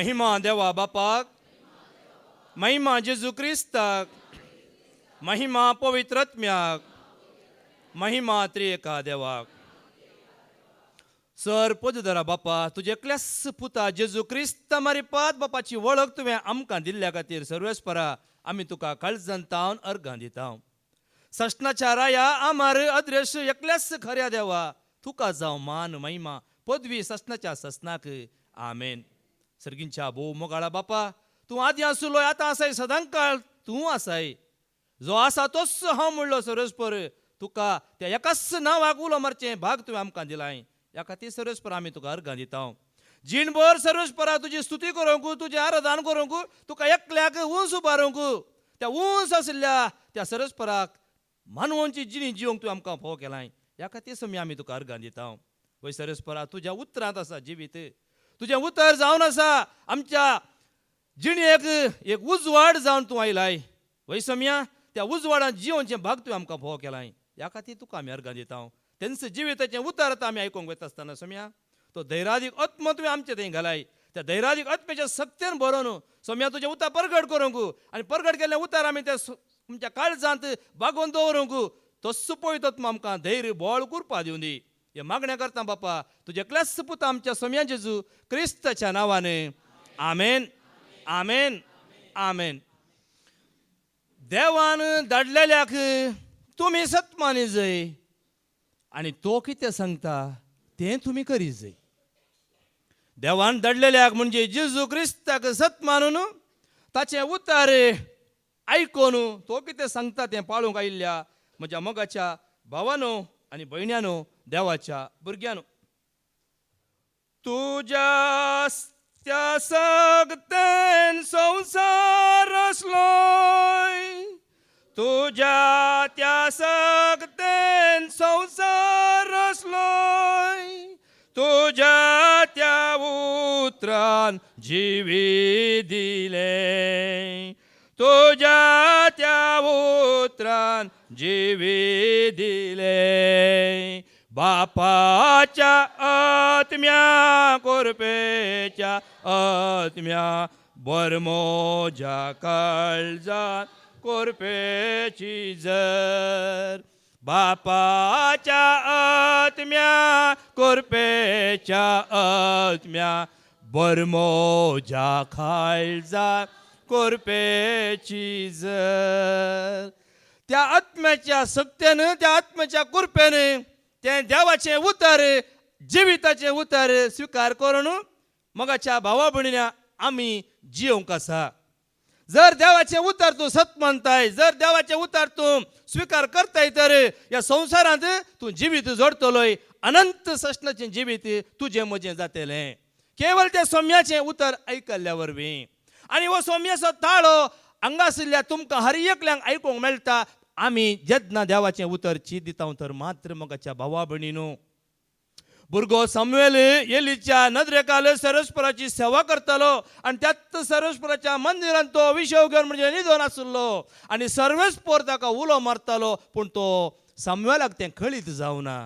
महिमा देवा बापाक, महिमा जेजू क्रिस्ताक, महिमा पवित्रत्म्याक, महिमा त्रिएका देवाक. सर पदधरा बापा, तुझे एकल्याच पुता जेजू क्रिस्त मारिपात बापाची वळख तुवें आमकां दिल्ल्या खातीर सर्वेस्परा आमी तुका काळजांत तावन अर्गां दिता. सष्णाच्या राया आमार अद्रेश एकल्याच खऱ्या देवा तुका जावं मान महिमा पदवी सष्णाच्या ससनाक. आमेन. सर्गींच्या भोव मोगाळा बापा, तूं आदी आसुलोय आतां आसाय सदांकाळ तूं आसाय. जो आसा तोच हांव म्हणलो सर्वेस्पर, तुका त्या एकाच नांवाक उलो मारचें भाग तुवें आमकां दिलाय. ह्या खातीर सर्वेस्पर आमी तुका अर्गां दिता. जीणभर सर्वेस्परा तुजी स्तुती करूंक, तुजें आराधन करूंक, तुका एकल्याक उंच उबारूंक, त्या उंच आशिल्ल्या त्या सर्वेस्पराक मानवांची जिणी जिवंक तुवें आमकां फोव केलाय. ह्या खातीर समी आमी तुका अर्गां दिता. वय सर्वेस्परा, तुज्या उतरांत आसा जिवीत. तुजें उतर जावन आसा आमच्या जिणेक एक उजवाड जावन तूं आयलाय. वय सम्या, त्या उजवाडांत जिवोवचें भाग तुवें आमकां फोव केलाय. ह्या खातीर तुका आमी अर्गां दिता. तेंच जिविताचें उतर आतां आमी आयकूंक वता आसतना सम्या, तो धैर्यादीक आत्म तुवें आमचे थंय घालाय. त्या धैर्यादीक आत्म्याच्या सक्तेन बरोवन सम्या तुजें उतर परगट करूंक, आनी परगट केल्लें उतर आमी त्या तुमच्या काळजांत बागोवन दवरूंक, तस्सो पळयत आत्मा आमकां धैर्य बळ कुरपा दिवन दी. हे मागण्या करता बापा तुजे एकल्याच पुता आमच्या सम्या जेजू क्रिस्ताच्या नांवान. आमेन, आमेन, आमेन. देवान धाडलेल्याक तुमी सत्मानी जय, आनी तो कितें सांगता तें तुमी करी जय. देवान धाडलेल्याक म्हणजे जेजू क्रिस्ताक सत मानून ताचें उतर आयकून तो कितें सांगता तें पाळूंक आयिल्ल्या म्हज्या मोगाच्या भावानो आनी भयण्यानो, देवाच्या भुरग्यानो, तुज्या त्या सगतेन संवसार आसलोय, तुज्या त्या सगतेन संवसार आसलोय, तुज्या त्या उतरान जिवी दिले, तुज्या त्या उतरान जिवी दिले. बापाच्या आत्म्या कोरपेच्या आत्म्या बरमोजा काळजात कोरपेची जर. बापाच्या आत्म्या कोरपेच्या आत्म्या बरमोजा काळजात कोरपेची जर. त्या आत्म्याच्या सक्तेन, त्या आत्म्याच्या कुरपेन तें देवाचें उतर, जिविताचें उतर स्विकार करून मोगाच्या भावा भयण्या आमी जिवंक आसा. जर देवाचें उतर तूं सत मानताय, जर देवाचें उतर तूं स्विकार करताय, तर ह्या संवसारांत तूं जिवीत जोडटलोय. अनंत सष्णाचें जिवीत तुजें म्हजें जातलें केवळ त्या सोम्याचें उतर आयकल्ल्या वरवीं. आनी हो सोम्याचो ताळो हांगासरल्या तुमकां हर एकल्यांक आयकूंक मेळटा. आमी जेन्ना देवाचें उतर ची दिता तर मात्र मोगाच्या भावा भयणीनो, भुरगो सामुएल एलीच्या नदरेकाल सर्वेस्पराची सेवा करतालो, आनी त्याच सर्वेस्पराच्या मंदिरांत तो विशव घेवन म्हणजे न्हिदोन आसलो, आनी सर्वेस्पर ताका उलो मारतालो. पूण तो सामुएलाक तें कळीत जावना.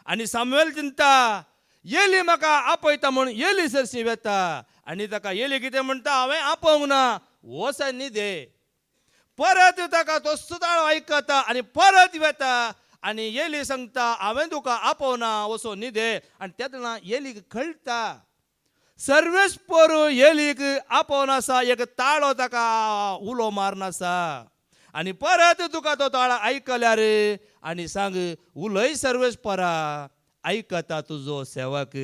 आनी सामुएल चिंता, एली म्हाका आपयता म्हूण एली सरशी वेता, आनी ताका एली कितें म्हणटा, हांवें आपोवंक ना, वच आनी न्हिदे. परत ताका तो सुताळो आयकता आनी परत वेता, आनी एली सांगता, हांवें तुका आपोवना, वचो न्हिदे. आनी तेन्ना एलीक कळटा सर्वेस्पर एलीक आपोवनासा, एक ताळो ताका उलो मारनासा. आनी परत तुका तो ताळो आयकल्यार आनी सांग, उलय सर्वेस्परा, आयकता तुजो सेवक.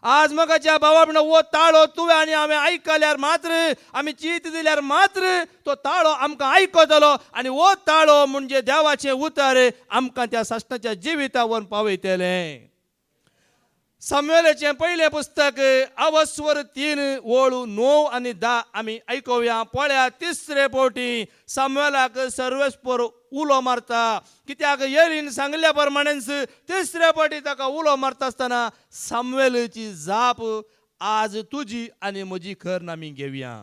आज मोगाच्या भावा भयणो, वो ताळो तुवें आनी हांवें आयकल्यार मात्र, आमी चीत दिल्यार मात्र तो ताळो आमकां आयकतलो. आनी वो ताळो म्हणजे देवाचें उतर आमकां त्या सष्णाच्या जिविता व्हरून पावयतलें. सामुएलाचें पयलें पुस्तक अवस्वर 3 ओळू 9 आनी 10 आमी आयकुया. पळया, तिसरे फावटी सामुएलाक सर्वेस्पर उलो मारता. कित्याक एलीन सांगल्या प्रमाणेच तिसरे फावटी ताका उलो मारता आसतना सामुएलाची जाप आज तुजी आनी म्हजी खर आमी घेवया.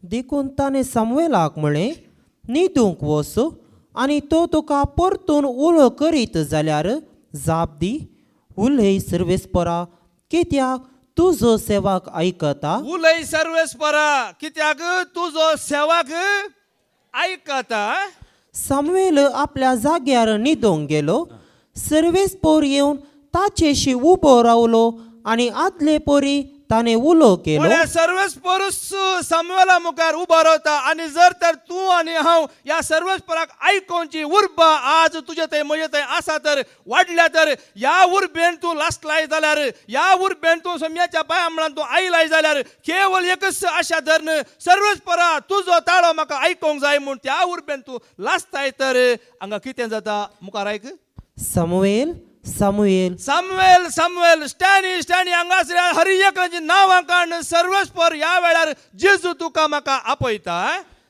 देखून ताणें सामुएलाक म्हळें, न्हिदूंक वच, आनी तो तुका परतून उलो करीत जाल्यार जाप दी. उलय सर्वेस्परा, कित्याक तुझो सेवाक ऐकता उलय सर्वेस्परा कित्याक तुझो सेवाक ऐकता. सामुएल आपल्या जाग्यार न्हिदोंक गेलो. सर्वेस्पोर येवन ताचेशी उबो रावलो आणि आदले पोरी ताने उलो केलो. म्हळ्यार सर्वेस्पर सामुएला मुखार उबो रावता आनी जर तर तूं आनी हांव या सर्वेस्पराक आयकोवची उर्बा आज तुजे थंय म्हजे थंय आसा तर वाडल्या तर या उर्बेन तूं लासलाय जाल्यार या उर्बेन तूं सम्याच्या पांया म्हळ्यार तूं आयलाय जाल्यार केवळ एकच आशा धरन सर्वेस्परा तुजो ताळो म्हाका आयकोंक जाय म्हूण त्या उर्बेन तूं लासताय तर हांगा कितें जाता मुखार आयक. सामुएल सामुएल सामुएल सामुएल स्टॅनी हांगासर हर एकल्याची नांवां काडून सर्वेस्पर ह्या वेळार जेजू तुका म्हाका आपयता.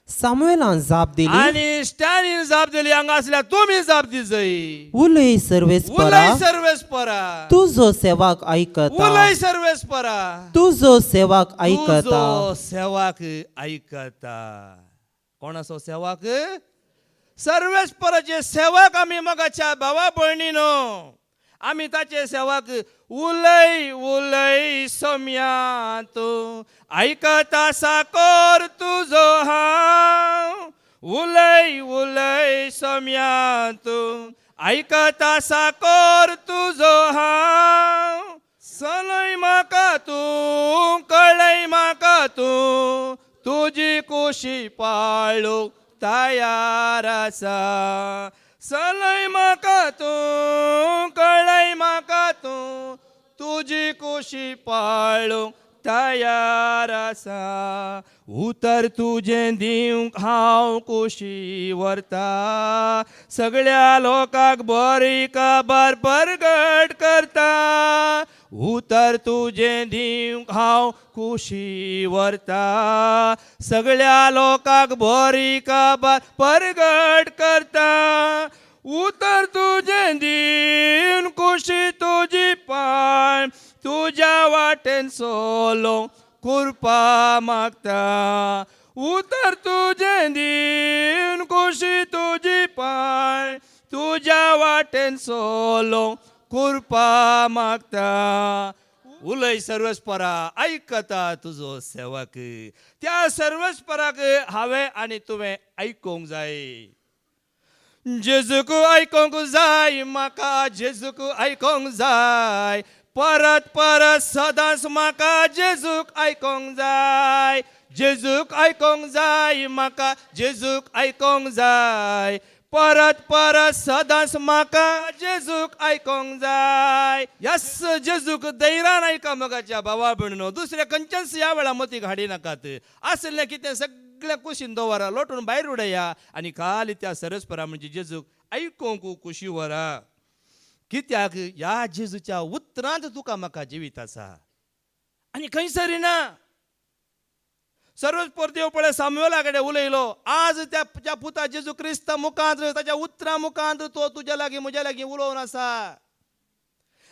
सामुएलान जाप दिली. आनी स्टॅनीन जाप दिली हांगासल्या तुमी जाप दिजय. उलय सर्वेस्परा उलय सर्वेस्परा तुझो सेवाक ऐकता. उलय सर्वेस्परा तुझो सेवाक ऐकता. तुजो सेवाक ऐकता. कोणाचो सेवाक सर्वेस्पराचे सेवाक आमी मगाच्या भावा भयणीनो आमी ताचे सेवाक उलय उलय सोम्या तूं ऐकता साकोर तुजो हांव. उलय उलय सोम्या तूं ऐकता साकोर तुजो हांव. सलय म्हाका तूं कळय म्हाका तूं तुजी कुशी पाळूंक तयार आसा. सलय म्हाका तूं कळय म्हाका तूं तुजी कुशी पाळूंक तयार आसा. उतर तुजें दिवंक हांव कुशी व्हरता. सगळ्या लोकांक बरी खबर परगट करता. उतर तुजें दिवंक हांव कुशी व्हरता. सगळ्या लोकांक बरी खबर परगट करता. उतर तुजें दिन कुशी तुजी पाय तुज्या वाटेन सोलो कुरपा मागता. उतर तुजें दिन कुशी तुजी पाय तुज्या वाटेन सोलो कुरपा मागता. उलय सर्वेस्परा ऐकता तुजो सेवक. त्या सर्वेस्पराक हांवें आनी तुवें आयकोंक जाय. जेजूक आयकोंक जाय म्हाका जेजूक आयकोंक जाय. परत परत सदांच म्हाका जेजूक आयकोंक जाय. जेजूक आयकोंक जाय म्हाका जेजूक आयकोंक जाय. परत परत सदांच म्हाका जेजूक आयकोंक जाय. यस जेजूक धैर्यान आयका मगाच्या भावा भयणीनो. दुसऱ्या खंयच्याच ह्या वेळा मतीक हाडी नाकात. आसलें कितें सगळें कुशीन दवरा लोटून भायर उडया आनी खाली त्या सर्वेस्परा म्हणजे जेजूक आयकोंक कुशी व्हरा. कित्याक ह्या जेजूच्या उतरांत तुका म्हाका जिवीत आसा आनी खंयसरी ना. सर्वेस्पर देव पळय सामुएला कडेन उलयलो. आज त्या पुता जेजू क्रिस्त मुखांत ताच्या उतरां मुखांत तो तुज्या लागीं म्हज्या लागीं उलोवन आसा.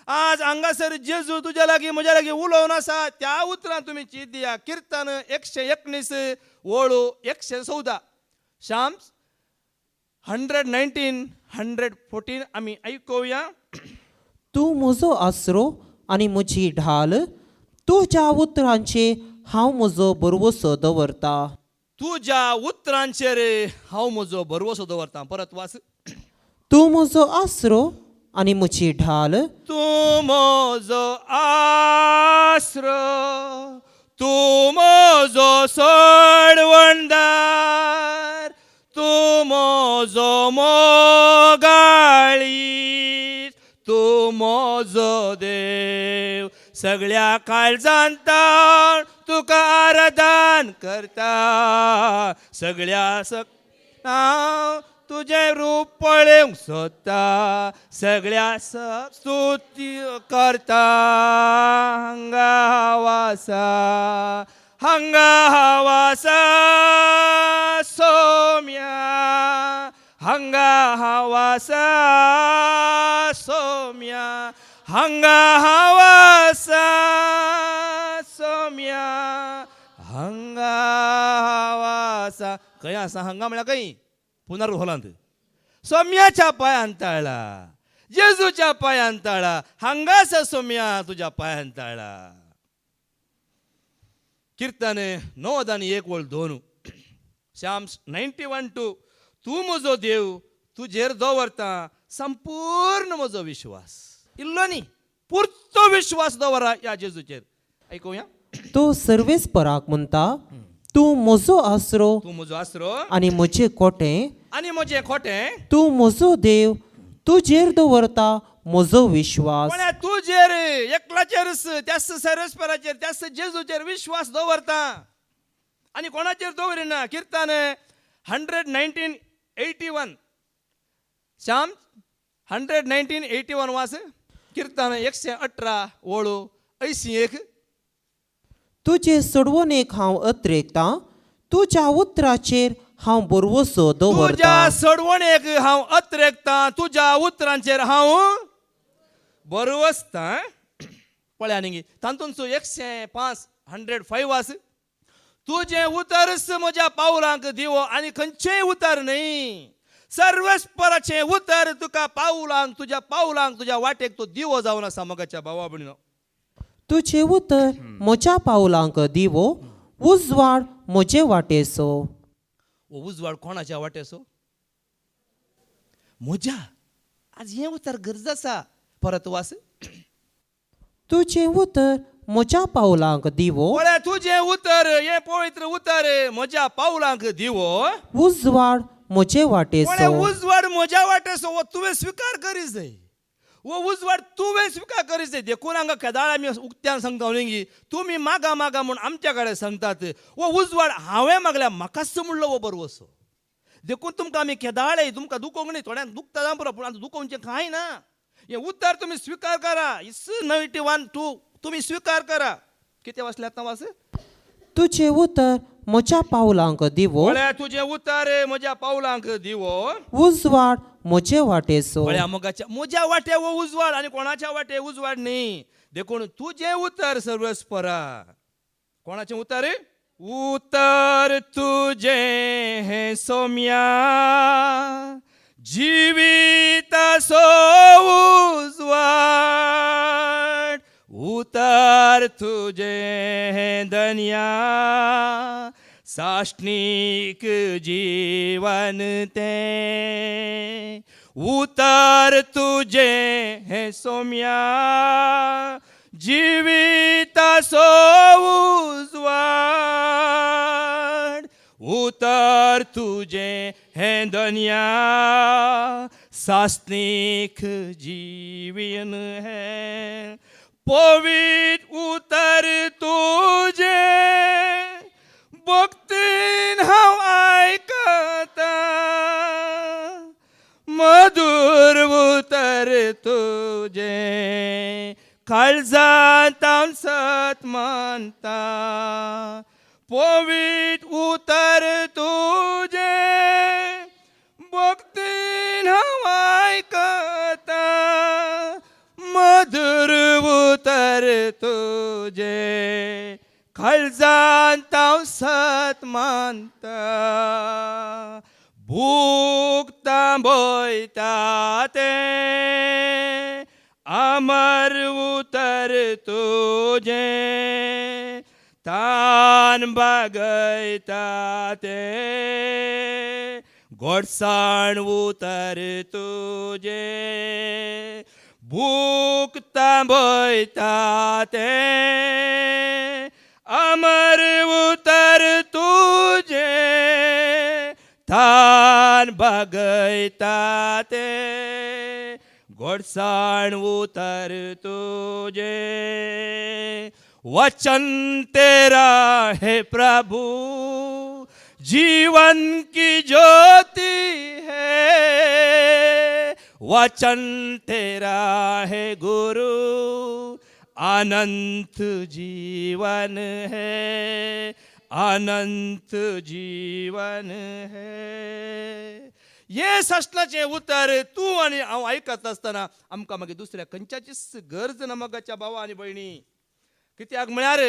आज हांगासर जेजू तुज्या लागीं म्हज्या लागीं उलोवन आसा. त्या उतरां तुमी चीत दिया. किर्तन 119 वळू 114 शाम्स 119 114 आमी आयकुया. तूं म्हजो आसरो आनी म्हजी ढाल. तुज्या उतरांचे हांव म्हजो भरवोसो दवरता. तुज्या उतरांचेर हांव म्हजो भरवोसो दवरता. परत वास. तूं म्हजो आसरो आनी म्हजी ढाल. तूं म्हजो आसरो तूं म्हजो सोडवणदार. तूं म्हजो मोगाळी. तूं म्हजो देव. सगळ्या काळजांत तुका आराधन करता. सगळ्या हांव तुजें रूप पळोवंक सोदता. सगळ्या स्तुती करता. हांगा हावासा हांगा हावासा सोम्या. हांगा हावासा सोम्या. हांगा हावासा सोम्या. हांगा हावासा खंय आसा. हांगा म्हळ्यार खंय पुनर्भोलांत सोम्याच्या पांयान ताळा. जेजूच्या पांयान ताळा. हांगास सोम्या तुज्या पांयान ताळा. कीर्तन 9:1-2 शाम्स 91:2 तू म्हजो देव तुजेर दवरता संपूर्ण म्हजो विश्वास. इल्लो न्ही, पुरतो विश्वास दवरा या जेजूचेर. ऐकूया. तो सर्वेस्पराक म्हणता, तू म्हजो आसरो तू म्हजो आसरो आनी म्हजें कोटें, आनी म्हजें खोटें. तू म्हजो देव तुजेर दवरता म्हजो विश्वास. पण तुजेर एकल्याचेरच त्याच सर्वेस्पराचेर त्याच जेजूचेर विश्वास दवरता आनी कोणाचेर दवरिना. कीर्तन 119:81 श्याम 119:81 वास. कीर्तन 118:81. तुजे सोडवणेक हांव अत्रेकतां, तुज्या उतराचेर हांव बरवसो दवरतां. तुज्या सोडवणेक हांव अत्रेकतां, तुज्या उतरांचेर हांव बरवसतां. पळया न्ही तातूंत 105 वास. तुजें उतरच म्हज्या पावलांक दिवो आनी खंयचेंय उतर न्ही. सर्वेस्पराचें उतर तुका पावलांक तुज्या पावलांक तुज्या वाटेक तो दिवो जावन आसा. मोगाच्या भावा भयणीनो, तुजें उतर म्हज्या पावलांक दिवो, उजवाड म्हजे वाटेसो. उजवाड कोणाच्या वाटेसो? म्हज्या. आज हें उतर गरज आसा. परत वास. तुजें उतर म्हज्या पावलांक दिवो, पळय तुजें उतर हें पवित्र उतर म्हज्या पावलांक दिवो, उजवाड म्हजे पळय वाटेसो. उजवाड म्हज्या वाटेसो. वो तुवें स्विकार करीत जाय. वो उजवाड तुवें स्विकार करीत जाय. देखून हांगा केदाळ आमी उक्त्यान सांगता न्ही, तुमी मागा मागा म्हूण आमच्या कडेन सांगतात. वो उजवाड हांवें मागल्या म्हाकाच म्हणलो वो बरवसो. देखून तुमकां आमी केदाळे तुमकां दुखोवंक न्ही. थोड्यांक दुखता जावं पुरो, पूण आतां दुखोवचें कांय ना. हें उतर तुमी स्विकार करा. 91:2 तुमी स्विकार करा. कितें वाचलें आतां वास? तुजें उतर म्हज्या पावलांक दिवो, पळय तुजें उतर म्हज्या पावलांक दिवो, उजवाड म्हजे वाटेसो. पळया मोगाच्या म्हज्या वाटे वो उजवाड आनी कोणाच्या वाटे उजवाड न्ही. देखून तुजें उतर सर्वेस्परा. कोणाचें उतर? उतर तुजें हें सोम्या जिविताचो उजवाड. उतर तुजें हें धन्या साश्टीक जीवन तें. उतर तुजें हें सोम्या जिविताचो उजवाड. उतर तुजें हें धन्या साश्टीक जीवन हें. पवित्र उतर तुजें भक्तीन हांव आयकता. मधुर उतर तुजें काळजांत हांव सत मानता. पवित्र उतर तुजें भक्तीन हांव आयकता. मधुर उतर तुजें काळजांत हांव सत मानता. भूक तांबयता तें अमर उतर तुजें. तान बागयता तें गोडसाण उतर तुजें. भूक तांबयता तें अमर उतर तुजें. तान बागयता तें गोडसाण उतर तुजें. वचन तेरा है प्रभु जीवन की ज्योति है. वचन तेरा है गुरु अनंत जीवन है. अनंत जीवन है. हे शास्त्राचें उतर तूं आनी हांव आयकत आसतना आमकां मागीर दुसऱ्या खंयच्याचीच गरज ना मोगाच्या भावा आनी भयणी. कित्याक म्हळ्यार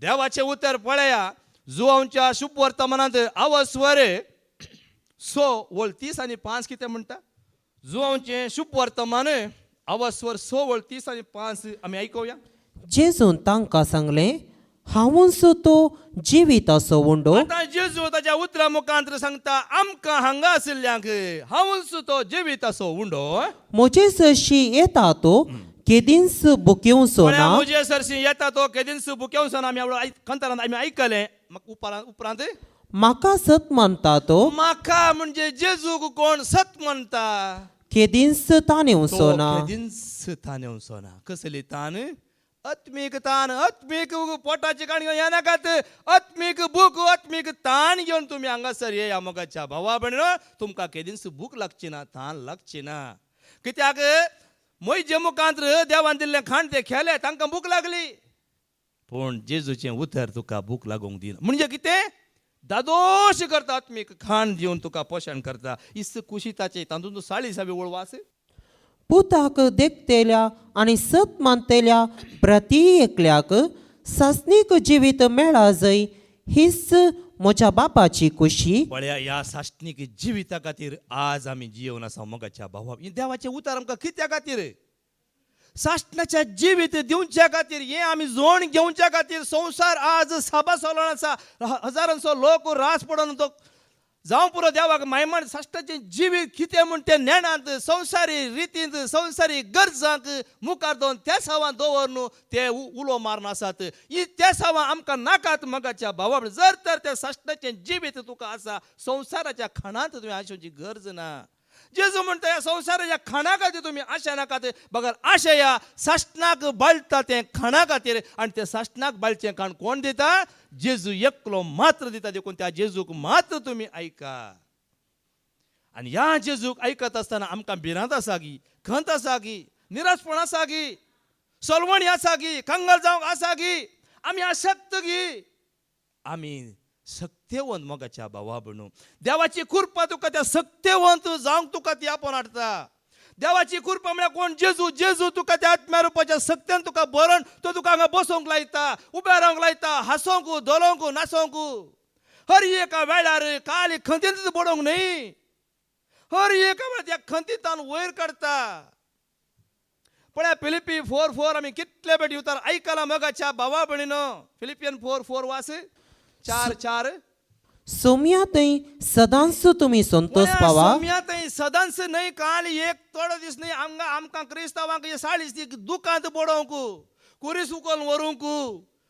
देवाचें उतर पळया. जुवांच्या शुभ वर्तमानांत आवस्वर 6:30-5 कितें म्हणटा? जुवांचें शुभ वर्तमान आवस्वर 6:30-5 आमी आयकुया. जेजून तांकां सांगलें, हांवूच तो जिवीत असो उंडो. आता जेजू ताच्या उतरा मुखांतर सांगता आमकां हांगा आशिल्ल्यांक हांवूच तो जिवीत असो उंडो. म्हजे सरशी येता तो केदींच बुकिवचो ना. म्हजे सरशी येता तो केदींच बुकेवसन आमी खंतारान आमी आयकलें. उपरांत म्हाका सत म्हणटा तो म्हाका म्हणजे जेजूक कोण सत म्हणटा केदींच ताण येवचो ना. केदींच ताण येवचो ना. कसली ताण? आत्मीक ताण. आत्मीक पोटाची काण घेवन येनाकात. आत्मीक भूक आत्मीक ताण घेवन तुमी हांगासर येया मोगाच्या भावा भयणीनो. तुमकां केदींच भूक लागची ना, ताण लागची ना. कित्याक मोजे मुखांतर देवान दिल्लें खाण ते खेले तांकां भूक लागली. पूण जेजूचें उतर तुका भूक लागोंक दिना. म्हणजे कितें? दादोश करता आत्मीक खाण दिवन तुका पोशण करता. इस कुशीताचे तातूंत तूं 40 वळवास. पुताक देखतेल्या आणि सत मानतेल्या प्रती एकल्याक सासनीक जिवीत मेळा जय हीच म्हज्या बापाची खुशी. पळया ह्या साश्टीक जिविता खातीर आज आमी जिवन आसा मोगाच्या भावा. देवाचें उतर आमकां कित्या खातीर? साश्टनाच्या जिवीत दिवच्या खातीर. हे आमी जोण घेवच्या खातीर. संवसार आज साबा सोलून आसा. हजारांचो लोक रास पडून तो जावं पुरो देवाक मायमान साश्टाचें जिवीत कितें म्हूण तें नेणांत संवसारी रितींत संवसारी गरजांक मुखार दवरून त्या सावां दवर न्हू ते उलो मारून आसात. त्या सावां आमकां नाकात मोगाच्या भावा. जर तर त्या साश्टाचें जिवीत तुका आसा संवसाराच्या खाणांत तुवें आशेवची गरज ना. जेजू म्हणटा ह्या संवसाराच्या खाणा खातीर तुमी आशा नाकात. बगर आशा ह्या साश्टनाक बाळटा तें खाणा खातीर. आनी त्या साश्टनाक बाळचें खाण कोण दिता? जेजू एकलो मात्र दिता. देखून त्या जेजूक मात्र तुमी ऐका. आनी ह्या जेजूक ऐकत आसतना आमकां भिरांत आसा गी, खंत आसा गी, निराशपण आसा गी, सोलवणी आसा गी, कंगाल जावंक आसा गी, आमी आसक्त गी. आमी सक्तेवंत मोगाच्या भावा भयणो. देवाची कृपा तुका त्या सक्तेवंत जावंक तुका ती आपोवन हाडटा. देवाची कृपा म्हळ्यार कोण? जेजू. जेजू तुका त्या आत्म्या रुपाच्या सक्त्यान तुका बरोवन तो तुका हांगा बसोवंक लायता, उबे रावंक लायता, हांसोवंक, दोलोवंक, नाचोवंक. हर एका वेळार काली खंतींत पडोवंक न्हय. हर एका वेळार त्या खंतींतान वयर काडटा. पळया फिलिपी 4:4 आमी कितले बेट उतार आयकलां मोगाच्या भावा भयणीनो. फिलिपियन 4:4 वास. 4:4 सोम्यातय सदांच तुमी संतोष पावा. सोम्यातय सदांच न्हय. काल एक थोडो दीस न्हय आमकां क्रिस्तांवांक 40 दुखांत पडोवंक, कुरीस उखलून व्हरूंक,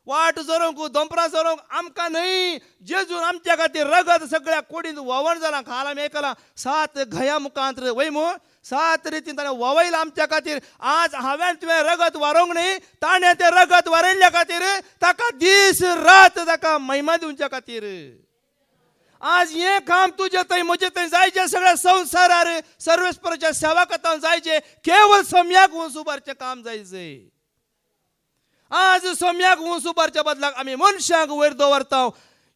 वाट जोरोवंक, दोंपरां जोरोवंक आमकां न्हय. जेजून आमच्या खातीर रगत सगळ्या कोडींत व्हांवण जालां. काल आमी आयकलां 7 घया मुखांतर वय मो 7 रितीन ताणें व्हांवयलां आमच्या खातीर. आज हांवें तुवें रगत व्हारोवंक न्हय, ताणें तें रगत व्हरयल्ल्या खातीर ताका दीस रात ताका महिमा दिवच्या खातीर. आज हें काम तुजें थंय म्हजें थंय जायचें सगळ्या संवसारार सर्वेस्पराच्या सेवा करतां जायचें. केवळ सोम्याक वंस उबारचें काम जायचें. आज सोम्याक वंस उबारच्या बदलाक आमी मनशांक वयर दवरता.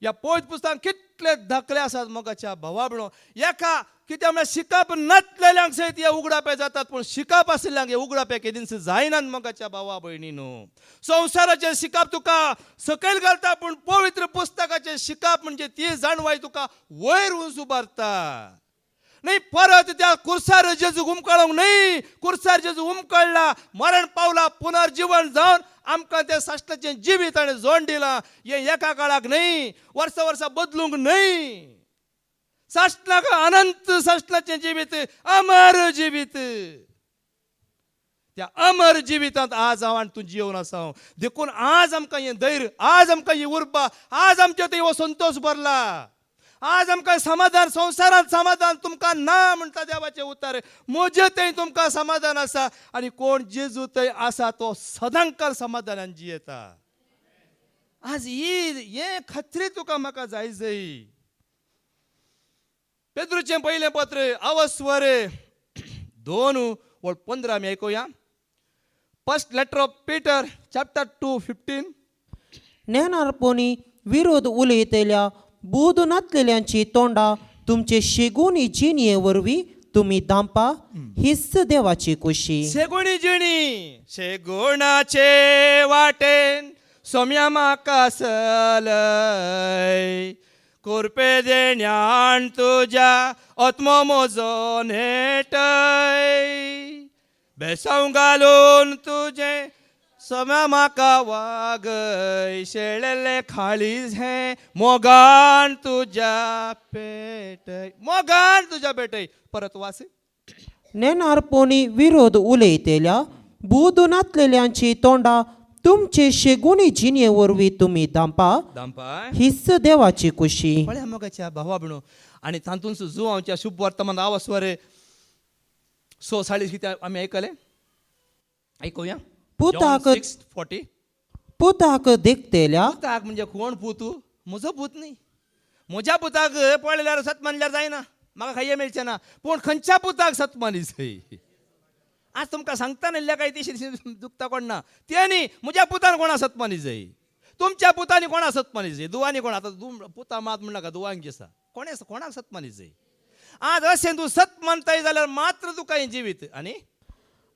ह्या पवित्र पुस्तकांत कितले धाकले आसात मोगाच्या भावा भयणो. एका कित्याक म्हळ्यार शिकप नासलेल्यांक सयत हे उगडापे जातात. पूण शिकप आशिल्ल्यांक हे उगडापे केदींच जायनात मोगाच्या भावा भयणीनो. संवसाराचें शिकप तुका सकयल घालता. पूण पवित्र पुस्तकाचें शिकप म्हणजे ती जाणवाय तुका वयर वंस उबारता. न्हय परत त्या कुर्सार जेजू उमकळोंक न्हय. कुर्सार जेजू उमकळ्ळा, मरण पावला, पुनर्जीवन जावन आमकां त्या साश्टाचें जिवीत ताणें जोड दिलां. हें एका काळाक न्हय, वर्सा वर्सा बदलूंक न्हय. साश्टनाक अनंत साश्टनाचें जिवीत, अमर जिवीत. त्या अमर जिवितांत आज हांव आनी तूं जिवन आसा. देखून आज आमकां हें धैर्य, आज आमकां ही उर्बा, आज आमचे थंय हो संतोष भरला. आज आमकां समाधान. संवसारांत समाधान तुमकां ना म्हणटा देवाचें उतर. म्हजें थंय तुमकां समाधान आसा. आनी कोण जेजू थंय आसा तो सदांकाल समाधानान जियेता. आज हें खात्री तुका म्हाका जाय जय. पेद्रूचें पयलें पत्र अवस्वर 2:15 आमी आयकुया. First letter of Peter chapter 2:15. ज्ञानार्पणी विरोध उलयतल्या बोध नातलेल्यांची तोंडां तुमचे शेगुणी जिणये वरवीं तुमी दांपा. हीच देवाची खुशी. शेगुणी जिणी शेगुणाचे वाटेन सोम्या म्हाका चलय. कुरपे देण्यान तुज्या आत्मो म्हजो नेटय. बेसांव घालून तुजें सोम्या माका वागय शेळले खाळीज हे मोगान तुझ्या पेटय मोगान तुझ्या पेटय परत वास नेनारपोनी विरोध उलयतेल्या बुदूनातलेल्यांची तोंडा तुमचे शेगुणी जिने वरवी तुम्ही दांपा हीच देवाची कुशी. पळ्या मोगाच्या भावा बिणो आणि तांतून जो आमच्या शुभ वर्तमान आवास्वर 6:40 किती आम्ही ऐकले ऐकूया पुताक 6:40 पुताक देखतेल्या पुताक म्हणजे कोण पुतू म्हजो पूत न्ही म्हज्या पुताक पळयल्यार सत मानल्यार जायना म्हाका खाय मेळचे ना पूण खंयच्या पुताक सत मानीचय आज तुमकां सांगता नासल्या काय ती दुखता कोण ना ते न्ही म्हज्या पुतान कोणा सत मानीचय तुमच्या पुतांनी कोणा सत मानीचय दुवानी कोण आतां पुता मात म्हणनाका दुवांक आसा कोणाक सत मानीचय आज अशें तूं सत मानताय जाल्यार मात्र तुका हें जिवीत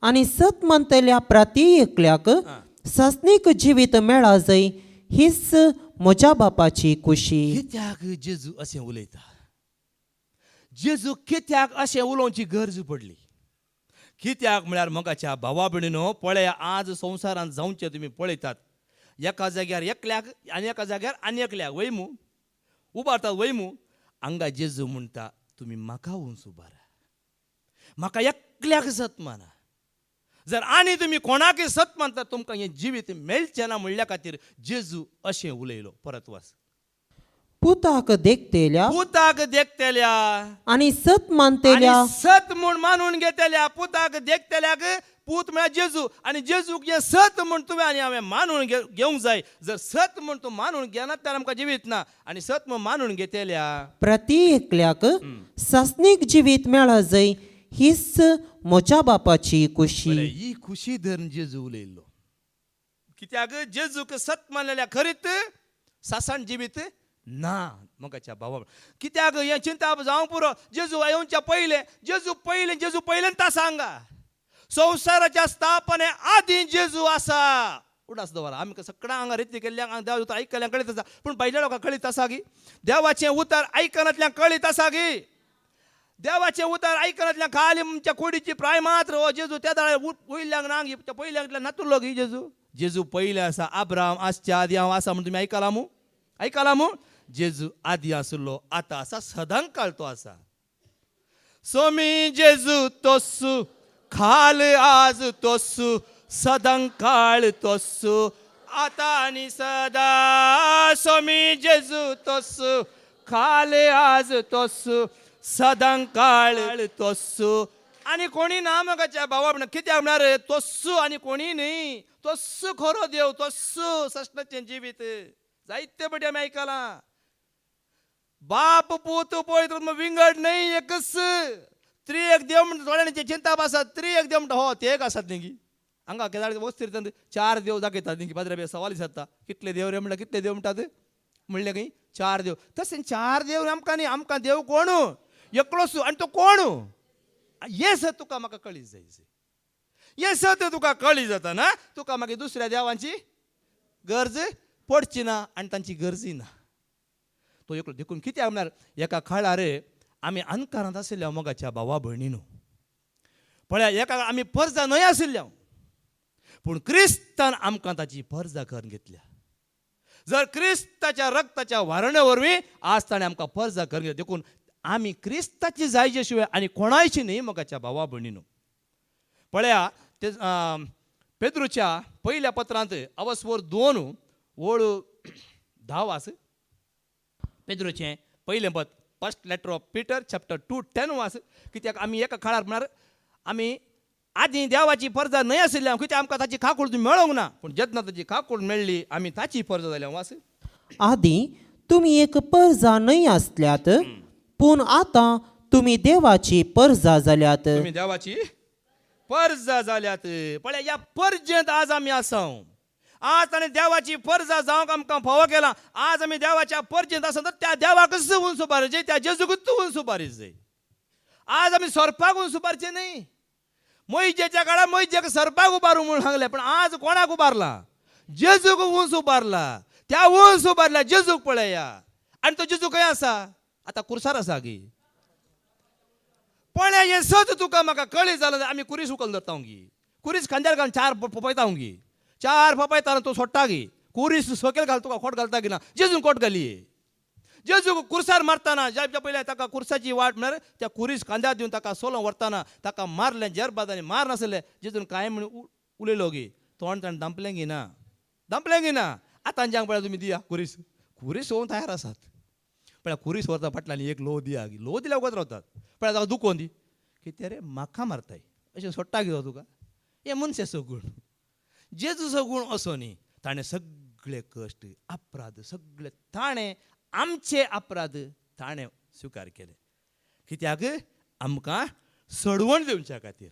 आणि सत म्हणतल्या प्रती एकल्याक सस्नीक जिवीत मेळा जय हीच म्हज्या बापाची कुशी. कित्याक जेजू अशें उलयता जेजू कित्याक अशें उलोवची गरज पडली कित्याक म्हळ्यार मोगाच्या भावा भयणीनो पळया आज संवसारांत जावचे तुमी पळयतात एका जाग्यार एकल्याक आनी एका जाग्यार आनी एकल्याक वयमू उबारतात वयमू हांगा जेजू म्हणटा तुमी म्हाका वंस उबारा म्हाका एकल्याक सत माना जर आनी तुमी कोणाकय सत मानता तुमकां हें जिवीत मेळचें ना म्हणल्या खातीर जेजू अशें उलयलो परत वास पुताक देखतेल्या पुताक देखतेल्या आणि सत मानतेल्या आणि सत म्हूण मानून घेतल्या पुताक देखतल्याक पूत म्हळ्यार जेजू आणि जेजूक हें सत म्हूण तुवें आनी हांवें मानून घेवंक जाय जर सत म्हूण तूं मानून घेनात तर आमकां जिवीत ना आनी सत म्हूण मानून घेतल्या प्रती एकल्याक सस्नीक जिवीत मेळा जय हीच म्हज्या बापाची कुशी. ही खुशी धरून जेजू उलयल्लो कित्याक जेजूक सत मानलेल्या खरीत सासाण जिवीत ना मोगाच्या भावा कित्याक हें चिंता जावंक पुरो जेजू येवच्या पयले जेजू पयले ता सांगा संवसाराच्या स्थापने आदी जेजू आसा उडास दवरा आमकां सगळ्या हांगा रिती केल्ल्यांक देव उतर आयकल्यांक कळीत आसा पूण भायल्या लोकांक कळीत आसा गी देवाचें उतर आयकनातल्यांक कळीत आसा गी देवाचें उतर आयकनातल्या खाली आमच्या कुडीची प्राय मात्र हो जेजू त्या दाळ्यार वयल्यांक नांगी पयल्यांतल्यान नातुरलो गी जेजू पयले आसा आब्राम आसच्या आदी हांव आसा म्हण तुमी आयकला मू जेजू आदी आसलो आतां आसा सदांच काळ तो आसा सोमी जेजू तोस्सू खाल आज तोस्सू सदांच काळ तोस्सू आतां आनी सदा सोमी जेजू तोस्सू खाल आज तोस्सू सदांच काळ तोस्सू आनी कोणी ना मोगाच्या भावा म्हण कित्याक म्हळ्यार तोस्सू आनी कोणी न्ही तोस्सू खरो देव तोस्सू सश्टाचें जिवीत जायते फावटी आमी आयकलां बाप पूत पळयत विंगड न्ही एकच त्रियेक देव म्हणटा थोड्यांची चिंता आसात त्रियेक देव म्हणटा हो ते एक आसात न्ही हांगा केदार वस्तीर 4 देव दाखयतात न्ही पाद्रे सवाल विचारता कितले देव रे म्हणटा कितले देव म्हणटात म्हणलें खंय 4 देव तशें 4 देव आमकां न्ही आमकां देव कोण एकलोच आनी तो कोण हें सत तुका म्हाका कळीत जाय हें सत तुका कळी जाता ना तुका मागीर दुसऱ्या देवांची गरज पडची ना आनी तांची गरजी ना तो एकलो देखून कित्याक म्हळ्यार एका काळार आमी अनकारांत आशिल्ल्या मोगाच्या भावा भयणीनो पळया एका आमी पर्जा न्हय आशिल्ल्या पूण क्रिस्तान आमकां ताची पर्जा करून घेतल्या जर क्रिस्ताच्या रक्ताच्या वारणे वरवीं आज ताणें आमकां पर्जा करून घेतल्या देखून आमी क्रिस्ताची जायचे शिवाय आनी कोणायची न्ही मोगाच्या भावा भयणीनो पळया ते पेद्रूच्या पयल्या पत्रांत अवस्वर 2 ओळ 10 वास पेद्रूचें पयलें पद first letter of Peter chapter 2:10 वास कित्याक आमी एका काळार म्हळ्यार आमी आदी देवाची पर्जा न्हय आशिल्ल्या कित्याक आमकां ताची खाकूड मेळोंक ना पूण जेन्ना ताची खाकूड मेळ्ळी आमी ताची पर्जा जाल्या वास आदी तुम्ही एक पर्जा न्हय आसल्यात पूण आतां तुमी देवाची पर्जा जाल्यात. तुमी देवाची पर्जा जाल्यात पळया ह्या पर्जेंत आज आमी आसा आज ताणें देवाची पर्जा जावंक आमकां फावो केला आज आमी देवाच्या पर्जेंत आसा तर त्या देवाकच वंस उबारचें त्या जेजूकच वंस उबारीत जाय आज आमी सरपाक वंस उबारचें न्ही मोइजेच्या काळार मोइजेक सरपाक उबारूं म्हूण सांगलें पण आज कोणाक उबारला जेजूक वंस उबारला त्या वंस उबारल्या जेजूक पळया आनी तो जेजू खंय आसा आतां कुर्सार आसा गी पळया हें सत तुका म्हाका कळीत जालें आमी कुरीस उखल धरता गी कुरीस खांद्यार घालून 4 पळयता गी 4 फापाय ताना तो सोडटा गे कुरीस सोकेल घालतो का खोट घालता की ना जेजून कोट घाली जेजू कुर्सार मारताना ज्या पयल्या ताका कुर्साची वाट म्हळ्यार त्या कुरीस कांद्या दिवन ताका सोलो व्हरताना ताका मारलें जरबादांनी मार नासलें जेजून काय म्हण उलयलो गे तोंड ताणें दांपलें घेना आतां ज्यांक पळय तुमी दिया कुरीस होवून तयार आसात पळय कुरीस व्हरता फाटल्यान एक लो दिया लो दिल्यार वगत रावतात पळय ताका दुखोवन दी कितें रे म्हाका मारताय अशें सोडटा घेतो तुका हे मनशाचो गूण जेजूचो गूण असो न्ही ताणें सगळे कश्ट अपराध सगळे ताणें आमचे अपराध ताणें स्विकार केले कित्याक आमकां सडवण दिवच्या खातीर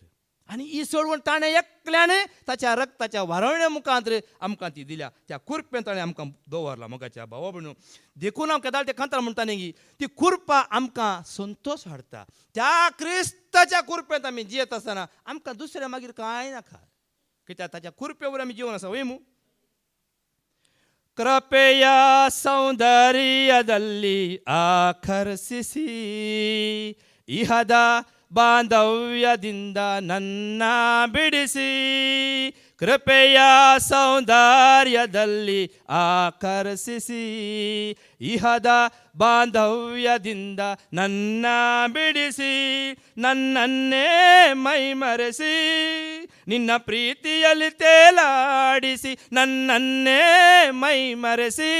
आनी ही सडवण ताणें एकल्यान ताच्या रक्ताच्या वारवण्या मुखांत आमकां ती दिल्या त्या कुरपेन ताणें आमकां दवरला मोगाच्या भावा भयणो देखून हांव केदाळ ते खांतार म्हणटा न्ही ती कुरपा आमकां संतोश हाडटा त्या क्रिस्ताच्या कुरपेंत आमी जियेत आसतना आमकां दुसरें मागीर कांय नाका कित्याक ताच्या कुरपे वयर आमी जिवन आसा वयमू ಕೃಪೆಯ ಸೌಂದರ್ಯದಲ್ಲಿ ಆಕರ್ಷಿಸಿ ಇಹದ ಬಾಂಧವ್ಯದಿಂದ ನನ್ನ ಬಿಡಿಸಿ ಕೃಪೆಯ ಸೌಂದರ್ಯದಲ್ಲಿ ಆಕರ್ಷಿಸಿ ಇಹದ ಬಾಂಧವ್ಯದಿಂದ ನನ್ನ ಬಿಡಿಸಿ ನನ್ನನ್ನೇ ಮೈಮರೆಸಿ ನಿನ್ನ ಪ್ರೀತಿಯಲ್ಲಿ ತೇಲಾಡಿಸಿ ನನ್ನನ್ನೇ ಮೈಮರೆಸಿ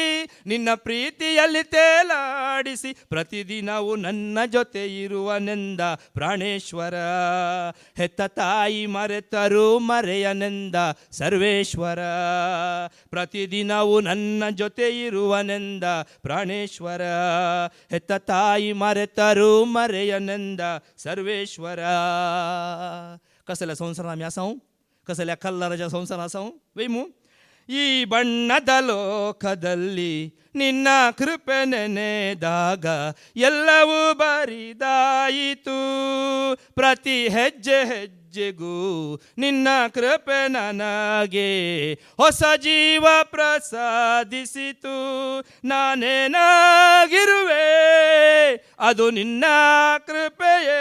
ನಿನ್ನ ಪ್ರೀತಿಯಲ್ಲಿ ತೇಲಾಡಿಸಿ ಪ್ರತಿದಿನವೂ ನನ್ನ ಜೊತೆ ಇರುವನೆಂದ ಪ್ರಾಣೇಶ್ವರ ಹೆತ್ತ ತಾಯಿ ಮರೆತರು ಮರೆಯನೆಂದ ಸರ್ವೇಶ್ವರ ಪ್ರತಿದಿನವೂ ನನ್ನ ಜೊತೆ ಇರುವನೆಂದ ಪ್ರಾಣೇಶ್ವರ ಹೆತ್ತ ತಾಯಿ ಮರೆತರು ಮರೆಯನೆಂದ ಸರ್ವೇಶ್ವರ कसल्या संवसारांत आमी आसां कसल्या कल्लाराच्या संवसारांत आसां वयमू ಈ ಬಣ್ಣದ ಲೋಕದಲ್ಲಿ ನಿನ್ನ ಕೃಪೆ ನೆನೆದಾಗ ಎಲ್ಲವೂ ಬರಿದಾಯಿತು ಪ್ರತಿ ಹೆಜ್ಜೆ ಹೆಜ್ಜೆಗೂ ನಿನ್ನ ಕೃಪೆ ನನಗೆ ಹೊಸ ಜೀವ ಪ್ರಸಾದಿಸಿತು ನಾನೇನಾಗಿರುವೆ ಅದು ನಿನ್ನ ಕೃಪೆಯೇ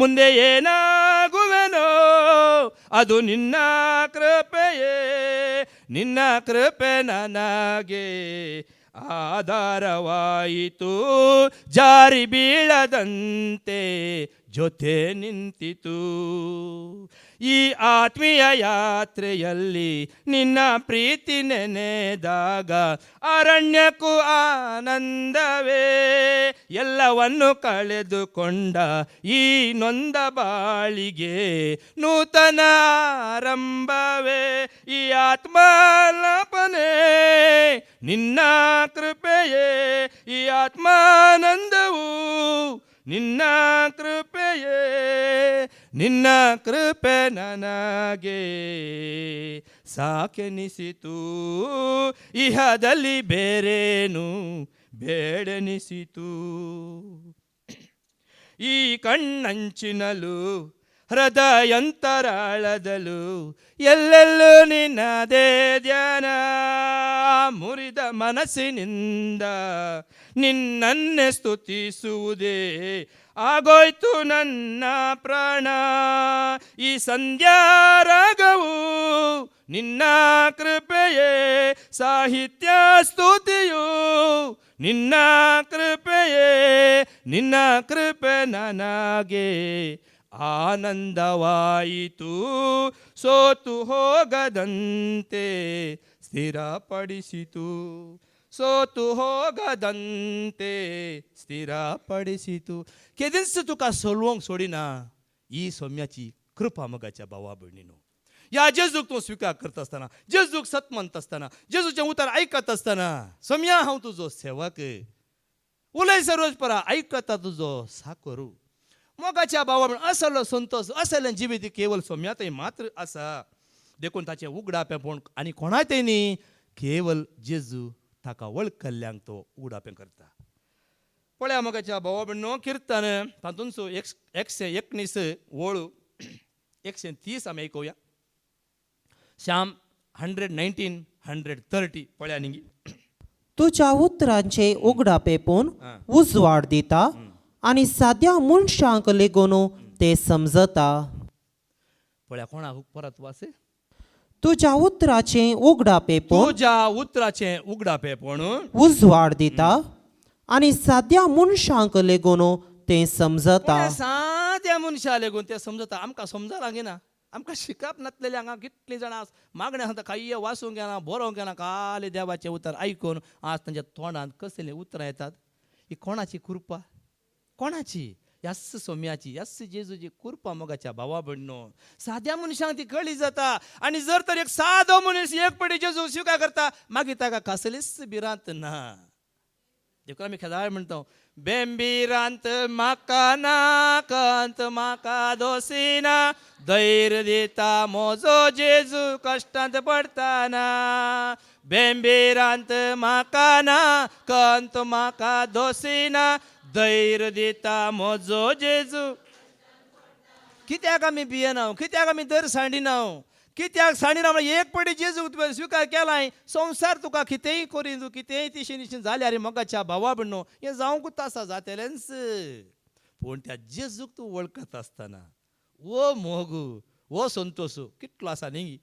ಮುಂದೆ ಏನಾಗುವೆನೋ ಅದು ನಿನ್ನ ಕೃಪೆಯೇ ನಿನ್ನ ಕೃಪೆ ನನಗೆ ಆಧಾರವಾಯಿತು ಜಾರಿ ಬೀಳದಂತೆ ಜೊತೆ ನಿಂತಿತು ಈ ಆತ್ಮೀಯ ಯಾತ್ರೆಯಲ್ಲಿ ನಿನ್ನ ಪ್ರೀತಿ ನೆನೆದಾಗ ಅರಣ್ಯಕ್ಕೂ ಆನಂದವೇ ಎಲ್ಲವನ್ನು ಕಳೆದುಕೊಂಡ ಈ ನೊಂದ ಬಾಳಿಗೆ ನೂತನ ಆರಂಭವೇ ಈ ಆತ್ಮಾಲಾಪನೆ ನಿನ್ನ ಕೃಪೆಯೇ ಈ ಆತ್ಮಾನಂದವು ನಿನ್ನ ಕೃಪೆಯೇ ನಿನ್ನ ಕೃಪೆ ನನಗೆ ಸಾಕೆನಿಸಿತು ಇಹದಲ್ಲಿ ಬೇರೇನು ಬೇಡನಿಸಿತು ಈ ಕಣ್ಣಂಚಿನಲು ಹೃದಯಂತರಾಳದಲು ಎಲ್ಲೆಲ್ಲೂ ನಿನ್ನದೇ ಧ್ಯಾನ ಮುರಿದ ಮನಸ್ಸಿನಿಂದ ನಿನ್ನನ್ನೇ ಸ್ತುತಿಸುವುದೇ ಆಗೋಯ್ತು ನನ್ನ ಪ್ರಾಣ ಈ ಸಂಧ್ಯಾರಾಗವು ನಿನ್ನ ಕೃಪೆಯೇ ಸಾಹಿತ್ಯ ಸ್ತುತಿಯು ನಿನ್ನ ಕೃಪೆಯೇ ನಿನ್ನ ಕೃಪೆ ನನಗೆ ಆನಂದವಾಯಿತು ಸೋತು ಹೋಗದಂತೆ ಸ್ಥಿರಪಡಿಸಿತು ಸೋತು ಹೋಗದಂತೆ ಸ್ಥಿರಪಡಿಸಿತು केदींच तुका सोलवंक सोडिना ही सौम्याची कृपा मोगाच्या भावा भयणीनो ह्या जेजूक तूं स्विकार करता आसतना जेजूक सत म्हणटा आसतना जेजूचें उतर आयकता आसतना सौम्या हांव तुजो सेवक उलय सरोज परा आयकता तुजो साकोरू मोगाच्या भावा भयण असलो संतोष असलें जिवीत केवळ सौम्यातय मात्र आसा देखून ताचें उगडापेपण आनी कोणायतय न्ही केवळ जेजू ताका वळखल्ल्यांक तो उगडापें करता पळया मोगाच्या भावा भयणो किर्तन तातूंचो 119 वळू 130 आमी आयकुया श्याम 119 130 पळया न्ही तुझ्या उतरांचे उगडापेपून उजवाड दिता आणि साध्या मनशांक लेगून ते समजता पळया कोणाक परत वास तुझ्या उतराचे उगडापे पण तुझ्या उतराचे उगडापे पण उजवाड दिता आणि साध्या मनशांक लेगून ते समजता साध्या मनशा लेगून ते समजता आमकां समजा लागेना आमकां शिकप नासलेले हांगा कितली जाणां मागण्या सांगता काही वाचूंक घेना बरोवंक घेना खाली देवाचें उतर आयकून आज तांच्या तोंडांत कसले उतरां येतात ही कोणाची कृपा कोणाची यास सोम्याची यास जेजूची कृपा मोगाच्या भावा भयणो साध्या मनशांक ती कळी जाता आणि जर तर एक सादो मनीस एक पडी जेजू स्वीकार करता मागीर ताका कसलीच भिरांत ना देखून आमी खेदाळ म्हणटा बेंबीरांत म्हाका नाकांत म्हाका दोसिना धैर्य दिता म्हजो जेजू कश्टांत पडटाना बेंबीरांत म्हाका नाकांत म्हाका दोसिना धैर्य दिता म्हजो जेजू कित्याक आमी भियेना कित्याक आमी दर सांडिना कित्याक सांडिना म्हळ्यार एक पडी जेजू तुवें स्विकार केलाय संवसार तुका कितेंय करीन तूं कितेंय तिशें निशें जाल्यार मोगाच्या भावा भयणो हें जावंकूच आसा जातलेंच पूण त्या जेजूक तूं वळखत आसतना ओ मोगू ओ संतोषू कितलो आसा न्ही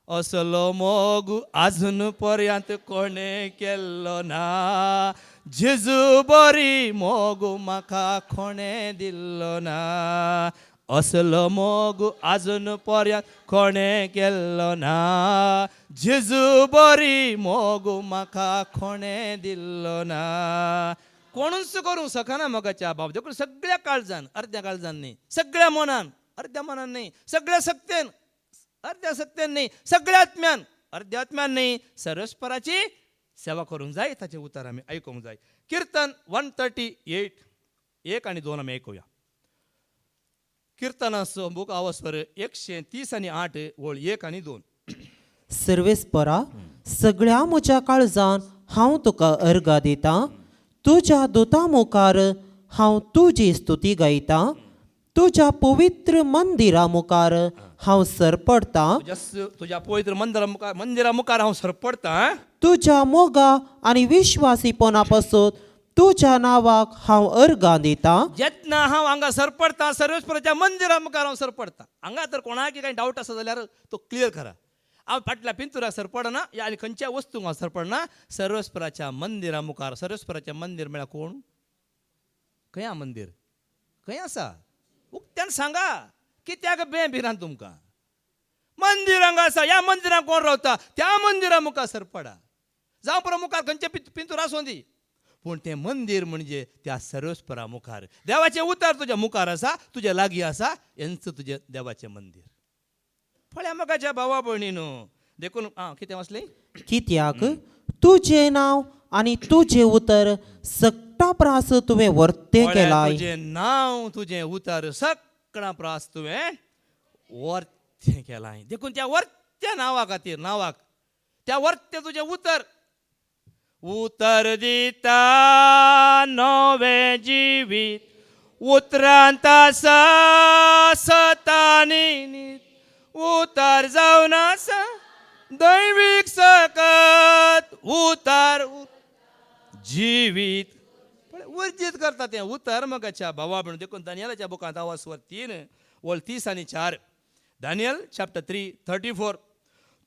असलो मोग आजून पर्यंत कोणें केल्लो ना जेजू बरी मोग म्हाका कोणें दिल्लो ना असलो मोग आजून पर्यंत कोणें केल्लो ना जेजू बरी मोग म्हाका कोणें दिल्लो ना कोणूच करूंक शकना मोगाच्या बाब देखून सगळ्या काळजान अर्ध्या काळजान न्ही सगळ्या मनान अर्ध्या मनान न्ही सगळ्या सक्तेन अर्ध्या सक्तेन न्ही सगळ्या आत्म्यान अर्ध्या आत्म्यान न्ही सर्वेस्पराची सेवा करूंक जाय ताचें उतर आमी आयकूंक जाय कीर्तन 138 1 आनी 2 आमी आयकुया कीर्तनाचो बूक आवाजवर 130 आनी 8 ओळ 1 आनी 2 सर्वेस्परा सगळ्या म्हज्या काळजान हांव तुका अर्घा दितां तुज्या दोता मुखार हांव तुजी स्तुती गायतां तुज्या पवित्र मंदिरा मुखार हांव सरपडतां तुज्या पवित्र मंदिरा मुखार हांव सरपडतां तुज्या मोगा आनी विश्वासीपणा पासून तुज्या नांवाक हांव अर्घा दितां जेन्ना हांव हांगा सरपडतां सर्वेस्पराच्या मंदिरा मुखार हांव सरपडतां हांगा तर कोणाक काही डावट आसा जाल्यार तो क्लियर करा हांव फाटल्या पिंतुराक सरपडना या आनी खंयच्या वस्तूंक हांव सरपडना सर्वेस्पराच्या मंदिरा मुखार सर्वेस्पराचें मंदिर म्हळ्यार कोण खंय हा मंदिर खंय आसा उक्त्यान सांगा कित्याक बेभिरांत तुमकां मंदिर हांगा आसा ह्या मंदिरांत कोण रावता त्या मंदिरा मुखार सरपडा जावं पळय मुखार खंयचें पिंतूर आसूं दी पूण तें मंदिर म्हणजे त्या सर्वेस्परा मुखार देवाचें उतर तुज्या मुखार आसा तुज्या लागीं आसा हेंच तुजें देवाचें मंदिर फळ्या मोगाच्या भावा भयणीनो देखून कितें वाचलें कित्याक तुजें नांव आनी तुजें उतर सक्टा प्रास तुवें वर्तें केलाय तुजें नांव तुजें उतर सगळा प्रास तुवें वर्तें केलाय देखून त्या वर्त्या नांवा खातीर नांवाक त्या वर्त्या तुजें उतर दिता नवें जिवीत उतरांत आसा सतानी उतर जावन आसा दैवीक सकत उतर जिवीत वर्जीत करता तें उतर मोगाच्या भावा भयणो देखून दानियेलाच्या बुकांत आवाजवर 3 ओळ 30 आनी 4 दानियल चॅप्टर 3:34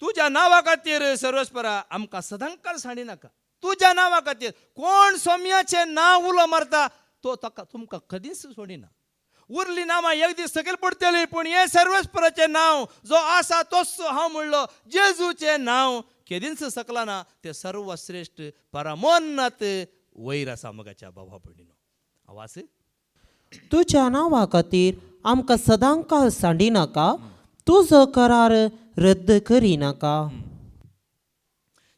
तुज्या नांवा खातीर सर्वेस्परा आमकां सदांकाळ सांडिनाका तुज्या नांवा खातीर कोण सोम्याचें नांव उलो मारता तो ताका तुमकां कधीच सोडिना उरली नांवां एक दीस सकयल पडटलीं पूण हें सर्वेस्पराचें नांव जो आसा तोच हांव म्हणलो जेजूचें नांव केदींच सकला ना तें सर्वश्रेश्ठ परमोन्नत वयर आसा मोगाच्या भावा भयणीनो आवाज तुज्या नांवा खातीर आमकां सदांकाळ सांडिनाका तुजो करार रद्द करिनाका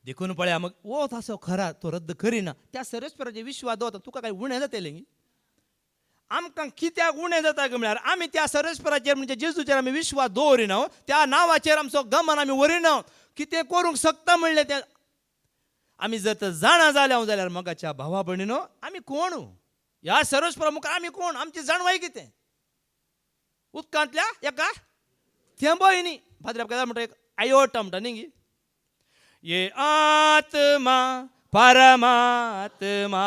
देखून पळया मग वो तासो खरा तो रद्द करिना त्या सर्वेस्पराचेर विश्वास दवरता तुका काय उणें जातलें आमकां कित्याक उणें जाता म्हळ्यार आमी त्या सर्वेस्पराचेर म्हणजे जेजूचेर आमी विश्वास दवरिना त्या नांवाचेर आमचो गमन आमी वरिना कितें करूंक शकता म्हणलें तें आमी जर तर जाणा जाल्यार मोगाच्या भावा भयणीनो आमी कोण ह्या सर्वेस्परा मुखार आमी कोण आमची जाणवाय कितें उदकांतल्या एका थेंबय न्ही भाद्राप म्हणटा एक आयोटा म्हणटा न्ही ये आत्मा परमात्मा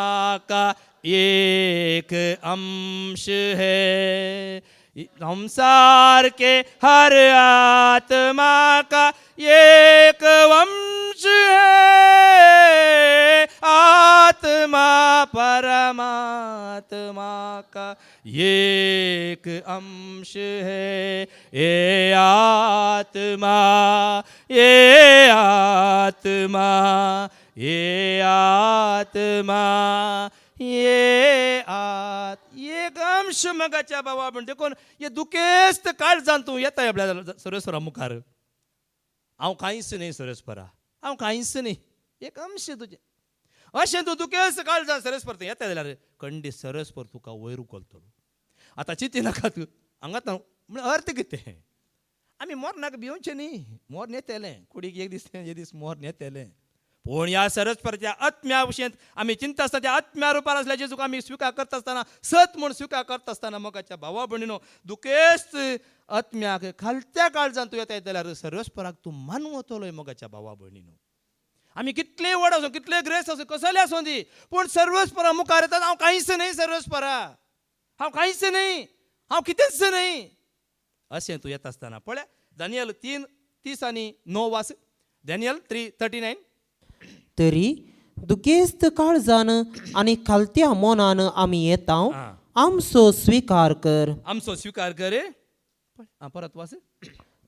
का एक अंश है हम सारखे हर आत्मा का एक वंश है, आत्मा परमात्मा का एक अंश है, ये आत्मा ये आत्मा ये आत्मा एक अंश मगाच्या बाबा आपण देखून हे दुखेस्त काळ जाणतो येता आपल्याला सर्वेश्वरा मुखार हांव कांयच नाही सर्वेश्वरा हांव कांयच नाही एक अंश तुझे अशें तूं दुखेस्त काळ जाण सर्वेश्वर येता जाल्यार खंडी सर्वेश्वर तुका वयर उखलतलो. आतां चिंती नाका तूं हांगात म्हणजे अर्थ कितें आमी मोरनाक भिवचें न्ही मोर नेतेलें कुडीक एक दीस मोर नेतेलें पूण ह्या सरस्वराच्या आत्म्या विशयी आमी चिंता आसता त्या आत्म्या रुपार आसल्या जेजूक आमी स्विकार करता आसतना सत म्हूण स्विकार करता आसतना मोगाच्या भावा भयणीनो दुखेस्त आत्म्याक खालत्या काळजांत तूं येता जाल्यार सर्वेस्पराक तूं मानूं वतलोय मोगाच्या भावा भयणीनो. आमी कितले व्हड आसूं कितले ग्रेस आसूं कसले आसूं दी पूण सर्वेस्परा मुखार येतात हांव कांयच न्ही सर्वेस्परा हांव कांयच न्ही हांव कितेंच न्ही अशें तूं येता आसतना पळय दानियल 3:30-9 वास दानियल 3:39 तरी दुखेस्त काळजान आनी खालत्या मोनान आमी येताव आमचो स्वीकार कर. आमचो स्वीकार कर परत वास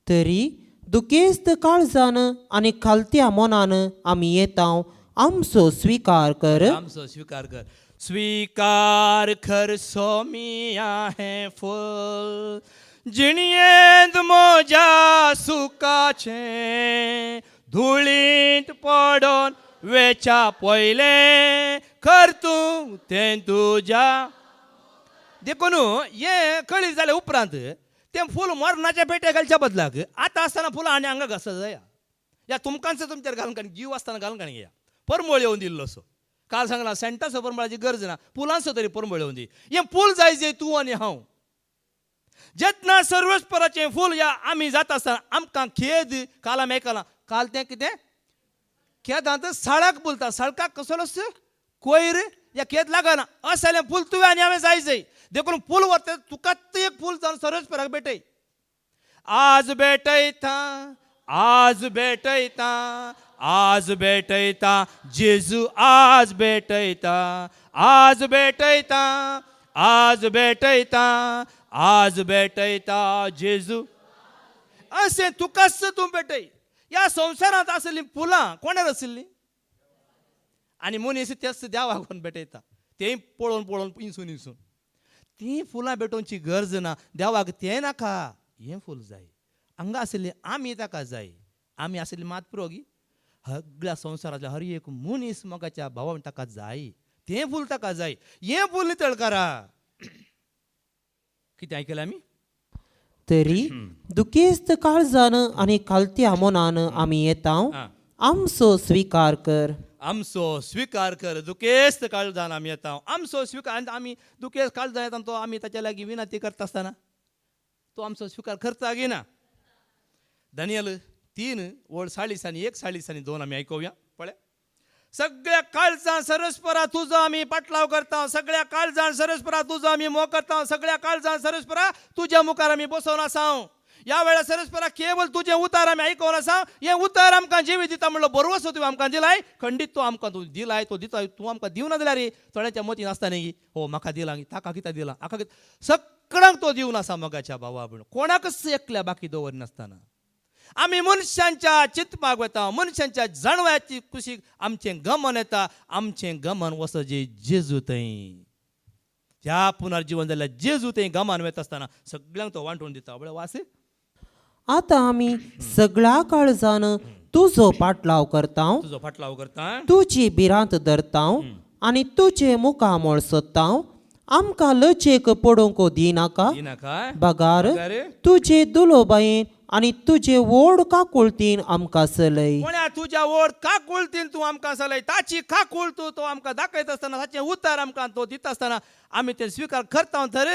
तरी दुखेस्त काळजान आनी खालत्या मोनान आमी येताव आमचो स्वीकार कर. आमचो स्वीकार कर स्वीकार कर सोमिया है फुल जिणयेंत म्हज्या सुखाचे धुळींत पडोन वेच्या पयले कर तूं तें तुज्या देखून हे कळीत जाले उपरांत तें फूल मरणाच्या पेट्या घालच्या बदलाक आतां आसतना फुलां आनी हांगा घासत जाया या तुमकांच तुमचेर घालून काणी जीव आसतना घालून काणी घेया परमळ येवन दिल्लो असो काल सांगला सेंटाचो परमळाची गरज ना फुलांचो तरी परमळ येवन दी हें फूल जाय जे तूं आनी हांव जेतना सर्वेस्पराचें फूल या आमी जाता आसतना आमकां खेद काल आमी आयकलां काल तें कितें खेदांत साळाक बोलता साळकाक कसलो कोयर या खेद लागना अशें जाल्यार फूल तुवें आनी हांवें जाय देखून फूल व्हरता तुकाच एक फूल जावन सर्वेस्पराक भेटय आज भेटयता आज भेटयता आज भेटयता जेजू आज भेटयता आज भेटयता आज भेटयता आज भेटयता जेजू अशें तुकाच तूं भेटय. ह्या संवसारांत आसली फुलां कोणार आशिल्लीं आनी मनीस तेच देवाक कोण भेटयता तें पळोवन पळोवन इंसून इंसून ती फुलां भेटोवची गरज ना देवाक तें नाका हें फूल जाय हांगा आशिल्लीं आमी ताका जाय आमी आशिल्ली मात पुरोगी सगळ्या संवसारांतल्या हर एक मनीस मोगाच्या भावान ताका जाय तें फूल ताका जाय हें फूल नितळ करा. कितें आयकलें आमी तरी दुखेस्त काळजान आनी खालत्या मोनान आमी येताव आमचो स्वीकार कर. आमचो स्वीकार कर दुखेस्त काळजान आमी येता आमचो स्वीकार आमी दुखेस्त काळजान येता तो आमी ताच्या लागीं विनंती करता आसतना तो आमचो स्वीकार करता घेना. दानियल 3:40-1:40-2 आमी आयकुया पळय सगळ्या काळजान सर्वेस्परा तुजो आमी पाटलाव करता सगळ्या काळजान सर्वेस्परा तुजो आमी मोग करता सगळ्या काळजान सर्वेस्परा तुज्या मुखार आमी बसोवन आसाव ह्या वेळार सर्वेस्परा केवळ तुजें उतार आमी आयकोवन आसा हें उतार आमकां जिवीत दिता म्हणलो बरोवसो तुवें आमकां दिलाय खंडीत तो आमकां तूं दिलाय तो दिता तूं आमकां दिवना जाल्यार थोड्यांच्या मतीन आसता न्ही हो म्हाका दिला ताका कित्याक दिला हाका सगळ्यांक तो दिवन आसा मोगाच्या भावा भयण कोणाकच एकल्या बाकी दवरनासतना आमी मनशांच्या चिंतपाक वता मनशांच्या जाणव्याची कुशीक आमचें गमन येता आमचें गमन वस जे जेजू थंय त्या पुनर्जीवन जाल्यार जेजू थंय गमान वता आसतना सगळ्यांक तो वांटून दिता बळे वास. आतां आमी सगळ्या काळजान तुजो पाटलाव करताव तुजो फाटलाव करता तुजी भिरांत धरताव आनी तुजे मुखामोळ सोदताव आमकां लचेक पडोवंक दिनाका बगार तुजे दुलोबायेन आनी तुजे व्हड काकुळतीन आमकां चलय. कोण्या तुज्या व्हड काकुळतीन तूं आमकां चलय ताची काकूळ तूं तो आमकां दाखयता आसतना ताचें उतर आमकां तो दिता आसतना आमी तें स्वीकार करता तर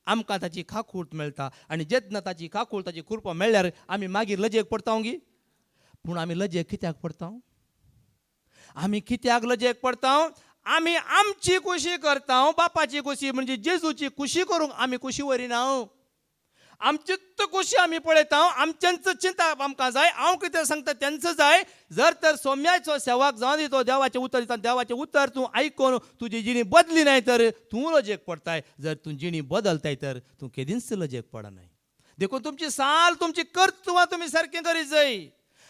आमकां ताची काकूळ मेळटा आनी जेन्ना ताची काकूळ ताची कृपा मेळ्ळ्यार आमी मागीर लजेक पडता गी पूण आमी लजेक कित्याक पडता आमी कित्याक लजेक पडता आमी आमची खुशी करता बापाची खुशी म्हणजे जेजूची खुशी करूंक आमी खुशी वरिना आमची कशी आम्ही पळयता आमच्यांचं चिंता आमकां जाय हांव कितें सांगता तेंचं जाय जर तर सोम्याचो सेवाक जावन दितो देवाचें उतर दिता देवाचें उतर तूं आयकून तुजी जिणी बदली नाही तर तूं लजेक पडताय जर तूं जिणी बदलताय तर तूं केदींच लजेक पडनाय देखून तुमची साल तुमची कर्तुवां तुमी सारकें करीत जाय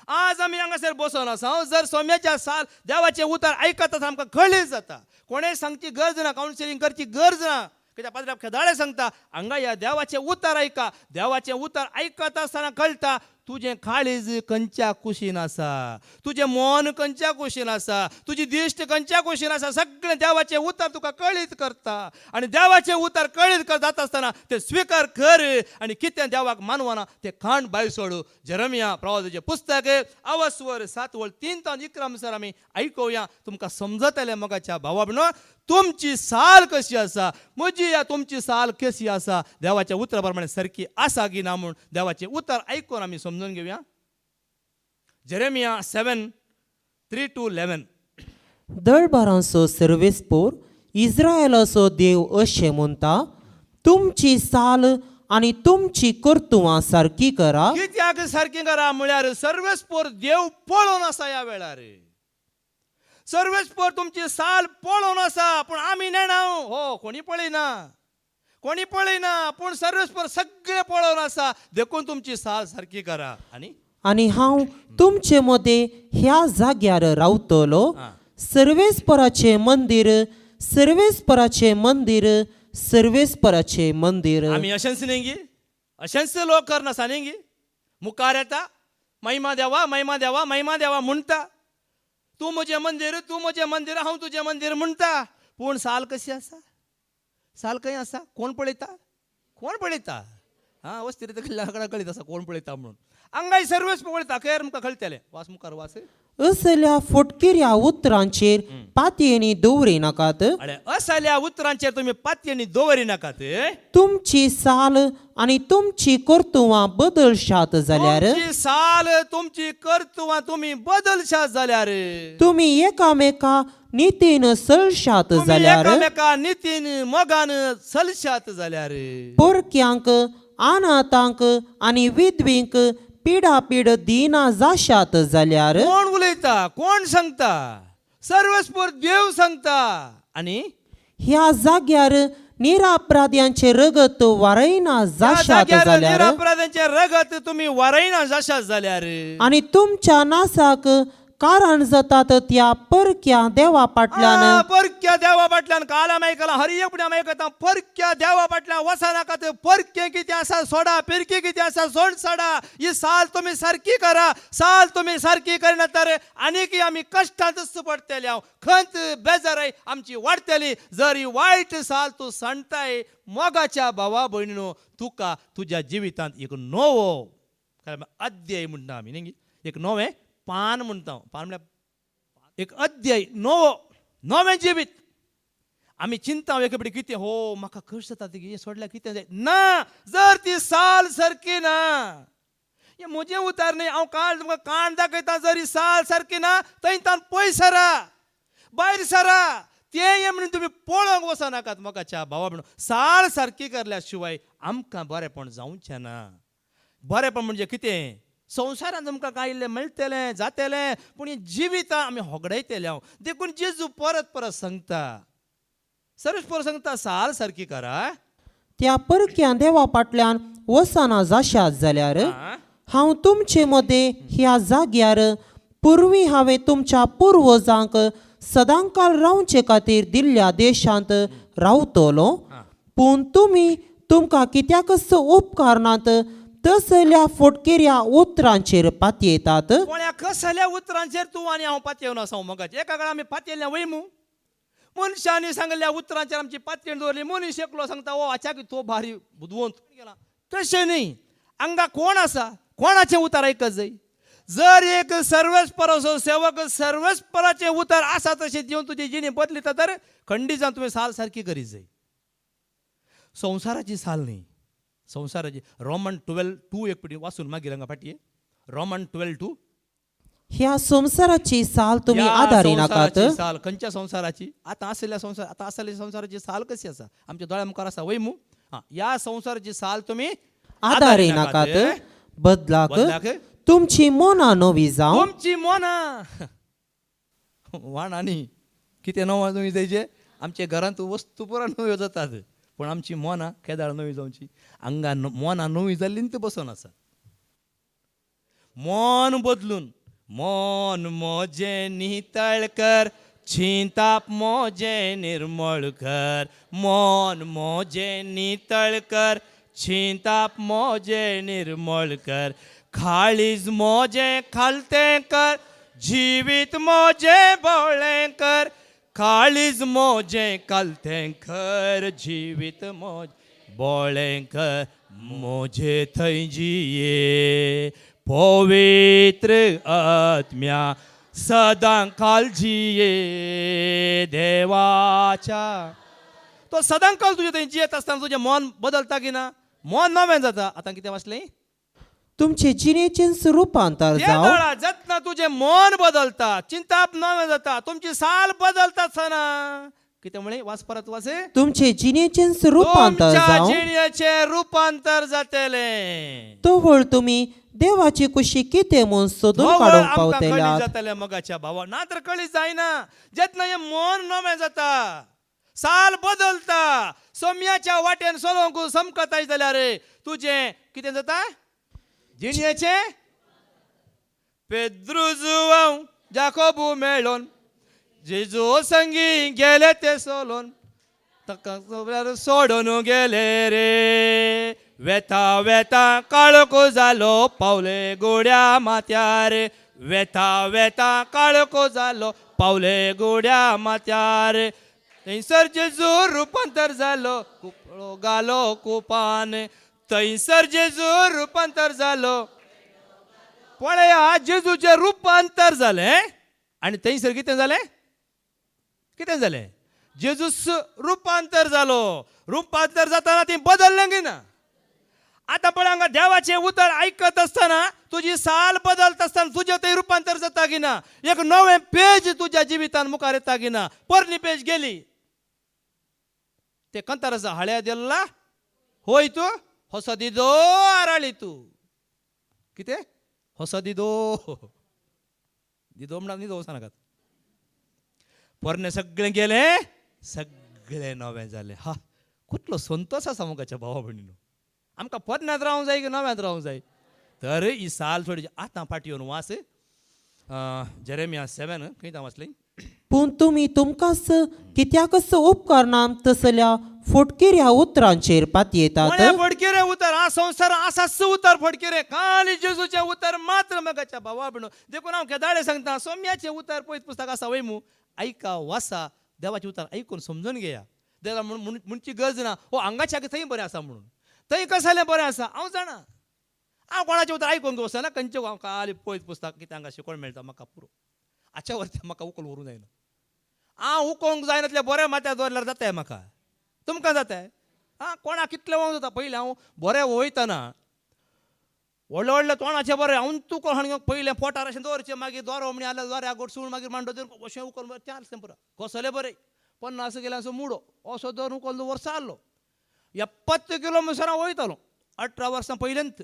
आज आमी हांगासर बसून आसा जर सोम्याच्या साल देवाचें उतर आयकता आमकां कळीत जाता कोणें सांगची गरज ना कावन्सिलींग करची गरज ना कित्याक पाद्र्याक खेदाळे सांगता हांगा ह्या देवाचें उतर आयका देवाचें उतर आयकत आसतना कळटा तुजें काळीज खंयच्या कुशीन आसा तुजें मन खंयच्या कुशीन आसा तुजी दिश्ट खंयच्या कुशीन आसा सगळें देवाचें उतर तुका कळीत करता आनी देवाचें उतर कळीत जाता आसतना तें स्विकार कर आनी कितें देवाक मानवना तें खाण भायर सोडू जेरेमिया प्रवादीचें पुस्तक अवस्वर 7:3-11 आमी आयकुया तुमकां समजतलें मोगाच्या भावा भयणो तुमची साल कशी आसा म्हजी या तुमची साल कशी आसा देवाच्या उतरा प्रमाणे सारकी आसा की ना म्हूण देवाचें उतर आयकून आमी समजून घेवया जेरेमिया 7:3-11 दळबारांचो सर्वेस्पोर इस्रायेलाचो देव अशें म्हणटा तुमची साल आनी तुमची कर्तुवां सारकी करा कित्याक सारकी करा म्हळ्यार सर्वेस्पोर देव पळोवन आसा ह्या वेळार सर्वेस्पोर तुमची साल पळोवन आसा पूण आमी नेणा हो कोणी पळयना पूण सर्वेस्पोर सगळें पळोवन आसा देखून तुमची साल सारकी करा आनी हांव तुमचे मदें ह्या जाग्यार रावतलो सर्वेस्पराचें मंदीर सर्वेस्पराचें मंदीर सर्वेस्पराचें मंदीर आमी अशेंच न्ही गी अशेंच लोक करनासा न्ही गी मुखार येता महिमा देवा महिमा देवा महिमा देवा म्हणटा तूं म्हजें मंदीर हांव तुजें मंदीर म्हणटा पूण साल कशी आसा साल खंय आसा कोण पळयता हा वस्ती कळीत आसा कोण पळयता म्हणून हांगाय सर्वेस पळयता खैर मुखार कळटलें वास मुखार वास असल्या फटकिऱ्या उतरांचेर पातयेनी दवरिनाकात असल्या उतरांचेर तुमी पातयेनी दवरिनाकात तुमची साल आनी तुमची कर्तुवां बदलशात जाल्यार साल तुमची कर्तुवां तुमी बदलशात जाल्यार तुमी एकामेका नितीन सलशात जाल्यार एकामेका नितीन मोगान सलशात जाल्यार पोरक्यांक अनाथांक आनी विधवींक पिडापीड दिना जाशात जाल्यार कोण उलयता कोण सांगता सर्वेस्पोर देव सांगता आनी ह्या जाग्यार निरापराध्यांचे रगत वारयना जाशात जाल्यार निरापराध्यांचे रगत तुम्ही वारयना जाशात जाल्यार आनी तुमच्या नासाक कारण जातात त्या परक्या देवा फाटल्यान काल आयकलां हरियपणे आयकता परक्या देवा फाटल्यान वचनाकात परके कितें आसा सोडा पिरके कितें आसा सोड सोडा ही साल तुमी सारकी करा साल तुमी सारकी करिना तर आनीक आमी कश्टांतच पडटले हांव खंत बेजाराय आमची वाडटली जर ही वायट साल तूं सांडताय मोगाच्या भावा भयणीनो तुका तुज्या जिवितांत एक नवो अध्याय म्हणटा आमी न्ही एक नवें पान म्हणटा पान म्हळ्यार एक अध्याय नवें जिवीत आमी चिंता एकेबडी कितें हो म्हाका कश जाता ती सोडल्यार कितें जाय ना जर ती साल सारकी ना हे म्हजें उतार न्ही हांव काल तुमकां काण दाखयता जर ही साल सारकी ना थंयच्यान पयस सरा भायर सरा तें म्हणून तुमी पळोवंक वचनाकात मोगाच्या भावा म्हणून साल सारकी करल्या शिवाय आमकां बरेंपण जावचें ना बरेंपण म्हणजे कितें संवसारांत तुमकां काय इल्लें मेळटलें जातलें पूण हें जिवीत आमी होगडयतले हांव देखून जेजू परत परत सांगता सर्वेस्पोर सांगता साल सारकी करा त्या परक्या देवा फाटल्यान वचना जाशात जाल्यार हांव तुमचे मदें ह्या जाग्यार पुर्वी हांवें तुमच्या पुर्वजांक सदांकाल रावचे खातीर दिल्ल्या देशांत रावतलो पूण तुमी तुमकां कित्याकच उपकार नात तसल्या फटकेऱ्या उतरांचेर पातयेतात कोण्या कसल्या उतरांचेर तूं आनी हांव पातयेवन आसा मोगाचें एका काळार आमी पातयेल्ल्या वयमू मनशांनी सांगल्या उतरांचेर आमची पातयेन दवरली मनीस एकलो सांगता ओ आचाक तो भारी बुदवंत गेला तशें न्ही हांगा कोण आसा कोणाचें उतर आयकत जाय जर एक सर्वेस्पराचो सेवक सर्वेस्पराचें उतर आसा तशें दिवन तुजी जिणी बदलिता तर खंडीत जावन तुवें साल सारकी करीत जाय संवसाराची साल न्ही संवसाराची रोमन 12:2 एक पिटी वाचून मागीर हांगा फाटये रोमन 12:2 ह्या संसाराची साल तुमी आदारिनाकात साल खंयच्या संसाराची आतां आसल्या संसाराची साल कशी आसा आमच्या दोळ्या मुखार आसा वयमू ह्या संसाराची साल तुमी आदारे नाकात बदलाक तुमची मोना नवी जावं तुमची मोना वाणानी किती नवा नवी जायचे आमच्या घरांत वस्तू पुरा नव्यो जातात पण आमची मोना केदाळ नवी जावची अंगा मोना नवी जाल्ली ते बसून आसा मन बदलून मन मोजे नितळ कर चिंताप मोजे निर्मळ कर मन मोजे नितळ कर चिंताप मोजे निर्मळ कर काळीज मोजे खालते कर जिवीत मोजे बोळे कर काळीज मोजे खालते कर जिवीत मोजे बोळे कर मोजे थंय जिये पवित्र आत्म्या सदां काळजिये देवाच्या तो सदां काळ तुझे थंय जियेत आसतना तुजें मन बदलता की ना मन नवें जाता आतां कितें वाचलें तुमचे जिणेचें रुपांतर जावं जतना तुझे मन बदलता चिंताप नवें जाता तुमची साल बदलता आसतना कितें म्हळें वाच परत वाचे तुमचे जिणेचें रुपांतर जावं जिणेचें रुपांतर जातलें तोवळ तुम्ही देवाची कुशी कितें म्हूण सोदून काडूंक पावतल्यात जातले मगाच्या भावा ना तर कळी जायना जेतना हे मन नवें जाता साल बदलता सोम्याच्या वाटेन चलोवंक समकताय जाल्यार तुजें कितें जाता जिणेचे पेद्रू जुवांव जाकोबू मेळोन जेजू संगी गेले ते सोलोन ताका सोडून गेले रे वेता वेता काळोखो जालो पावले गोड्या माथ्यार वेता वेता काळोखो जालो पावले गोड्या माथ्यार थंयसर जेजू रुपांतर जालो कुपळो घालो कुपान थंयसर जेजू रुपांतर जालो पळया जेजूचें रुपांतर जालें आनी थंयसर कितें जालें कितें जालें जेजूस रुपांतर जालो रुपांतर जाताना ती बदललें की ना आतां पळय हांगा देवाचें उतर आयकत आसतना तुजी साल बदलता आसतना तुजें थंय रुपांतर जाता की ना एक नवें पेज तुज्या जिवितांत मुखार येता की ना पोरणी पेज गेली ते कंतार आसा हळ्या देल्ला होय तू ಹೊಸದಿದೋ ಅರಳಿತು किते ಹೊಸದಿದೋ दिदो म्हणा निदो सांगात पोरणे सगळें गेलें सगळें नवें जालें हा कुठलो संतोष आसा मुखाच्या भावा भयणीनो आमकां पोरण्यांत रावंक जाय की नव्यांत रावंक जाय तर ही साल थोडी आतां फाटी येवन वास जेरेमिया 7 खंय वाचलें पूण तुमी तुमकांच कित्याकच उपकारनाम तसल्या फटकेऱ्या उतरांचेर पातयेतात फटकेरे उतर हा संसार आसाच उतर फटकेरे खाली जेजूचे उतर मात्र मगाच्या भावा भयणो देखून हांव केदाळे सांगता सोम्याचे उतर पळयत पुस्तक आसा वय मू ऐका वासा देवाचे उतर ऐकून समजून घेया देवा म्हणची गरज ना हो हांगाच्या थंय बरें आसा म्हणून थंय कसालें बरें आसा हांव जाणा हांव कोणाचें उतर आयकून वचना खंयचे हांव खाली पळयत पुस्तक कितें हांगा शिकोवण मेळटा म्हाका पुरो आजच्या वरती म्हाका उखल व्हरूंक जायना हांव उखोवंक जायनातल्या बऱ्या माथ्यार दवरल्यार जाताय म्हाका तुमकां जाताय हां कोणा कितलें वोंग जाता पयलीं हांव बरें वयतना व्हडले व्हडले तोंडाचे बरें हांव तुका हाणून पयलें पोटार अशें दवरचें मागीर दोरो म्हणी आल्या दोऱ्या गोड सूण मागीर मांडो दवर अशें उखल चार पुरो कसले बरें 50 किलांचो मुडो असो दवर उखल वर्स आसलो 70 किलो म्हणसर हांव वयतालो 18 वर्सां पयलेंत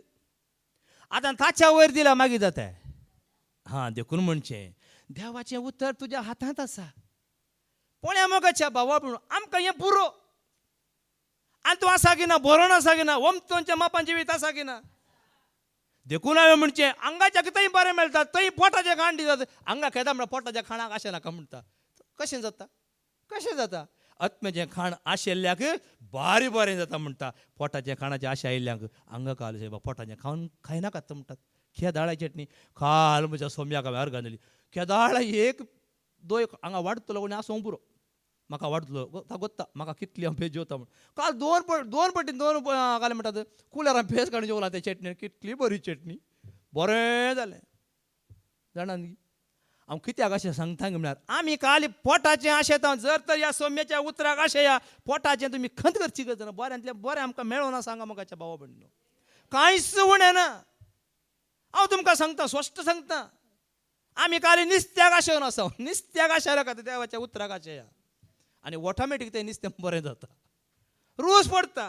आतां ताच्या वयर दिल्या मागीर जाताय हां देखून म्हणचें देवाचें उतर तुज्या हातांत आसा पोण्या मोगाच्या भावा म्हणून आमकां हें पुरो आनी तूं आसा की ना बरोवन आसा की ना वमतोंच्या मापान जिवीत आसा की ना देखून हांवें म्हणचें आंगाच्या थंय बरें मेळटा थंय पोटाचें खाण दितात हांगा खेदा म्हणटा पोटाच्या खाणाक आशें नाका म्हणटा कशें जाता आत्म्याचें खाण आशिल्ल्याक बारी बरें जाता म्हणटा पोटाच्या खाणाची आशा आयिल्ल्याक हांगा काल पोटाचें खावन खायनाकात म्हणटात केदाळ्याची चटणी काल म्हज्या सोम्याक हांवें अर्घ दिली केदाळ एक दोन हांगा वाडटलो कोणी आसूं पुरो म्हाका वाडटलो गोत्ता म्हाका कितली हांव पेज जेवता म्हण काल दोन पटीन घाले म्हणटात कुलरान पेज काडून जेवला त्या चटणी कितली बरी चटणी बरें जालें जाणा न्ही हांव कित्याक अशें सांगता म्हळ्यार आमी काल पोटाचें आशेता जर तर ह्या सोम्याच्या उतराक आशेया पोटाचें तुमी खंत करची गरज ना बऱ्यांतलें बरें आमकां मेळोना सांगा मोगाच्या भावा भयणीनो कांयच उणें ना हांव तुमकां सांगता स्पश्ट सांगता आमी काल निस्त्याक आशेवन आसा निस्त्याक आशेल्या खातीर देवाच्या उतराक आशेया आनी ऑटोमॅटीक तें निस्तें बरें जाता रूच पडटा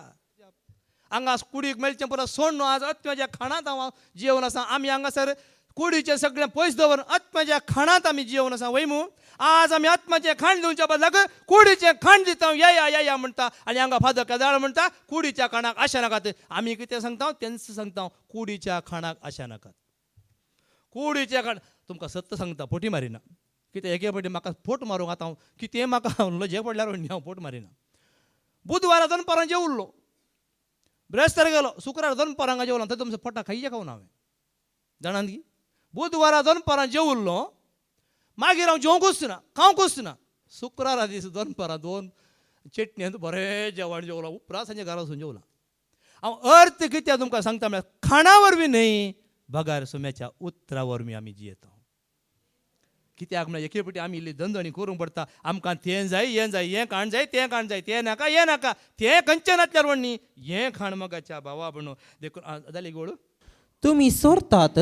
हांगा कुडीक मेलचें परत सोड न्हू आज आत्म्याच्या खाणांत हांव जेवण आसा आमी हांगासर कुडीचे सगळें पयस दवरून आत्म्याच्या खाणांत आमी जेवण आसा वयमू आज आमी आत्म्याचें खाण दिवच्या बदलाक कुडीचें खाण दिता या म्हणटा आनी हांगा फादर केदार म्हणटा कुडीच्या खाणाक आशा नाकात आमी कितें सांगता तेंच सांगता कुडीच्या खाणाक आशा नाकात कुडीचें खाण तुमकां सत्य सांगता फोटी मारिना कितें एके फावटी म्हाका फोट मारूंक आतां कितें म्हाका लजे पडल्यार हांव फोट मारिना बुधवारा दनपारां जेवल्लो ब्रेस्तार गेलो शुक्रार दनपारां जेवलो थंय तुमचो पोटां खायचे खावन हांवें जाणान की बुधवारा दनपारां जेवल्लो मागीर हांव जेवंकूच ना खावंकूच ना शुक्रारा दीस दनपारां 2 चटणेंत बरें जेवण जेवलो उपरांत सांजे घरा वचून जेवला हांव अर्थ कितें तुमकां सांगता म्हळ्यार खाणा वरवीं न्हय भगार सोम्याच्या उतरा वरवीं आमी जियेता कित्याक म्हळ्यार एके फावटी आमी इल्ली धंदणी करूंक पडटा आमकां तें जाय हें खाण जाय तें नाका तें खंयचें व्हडणी हें खाण मगाच्या भावा भणू देखून जाली गोळ तुम्ही सोरतात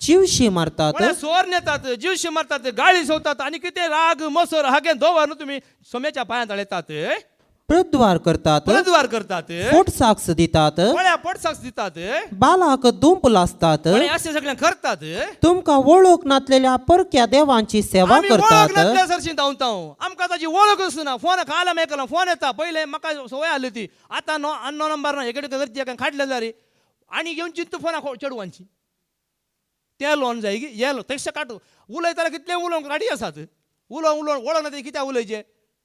जीवशी मारतात सोर नेतात जीवशी मारतात गाळी सोवतात आनी कितें राग मसोर हागे दोवर न्हू तुमी सोम्याच्या पांयांत आळयतात प्रद्वार करतात पोट साक्ष दितात पडसाक्स दितात बालाक दुंप लासतात अशें सगळें करतात तुमकां वळख नासलेल्या परक्या देवांची सेवा करतात सरशी धांवता आमकां ताची वळखच ना फोन खाला मेकला फोन येता पयलें म्हाका सवय आसली ती आतां अन्नो नंबर ना एकडे करची खाटले जारी आनी घेवन चिंत फोना चेडवांची तें लोन जाय की हे तशें काटू उलयताल्यार कितलें उलोवंक गाडी आसात उलोवंक वळख ना कित्याक उलयचें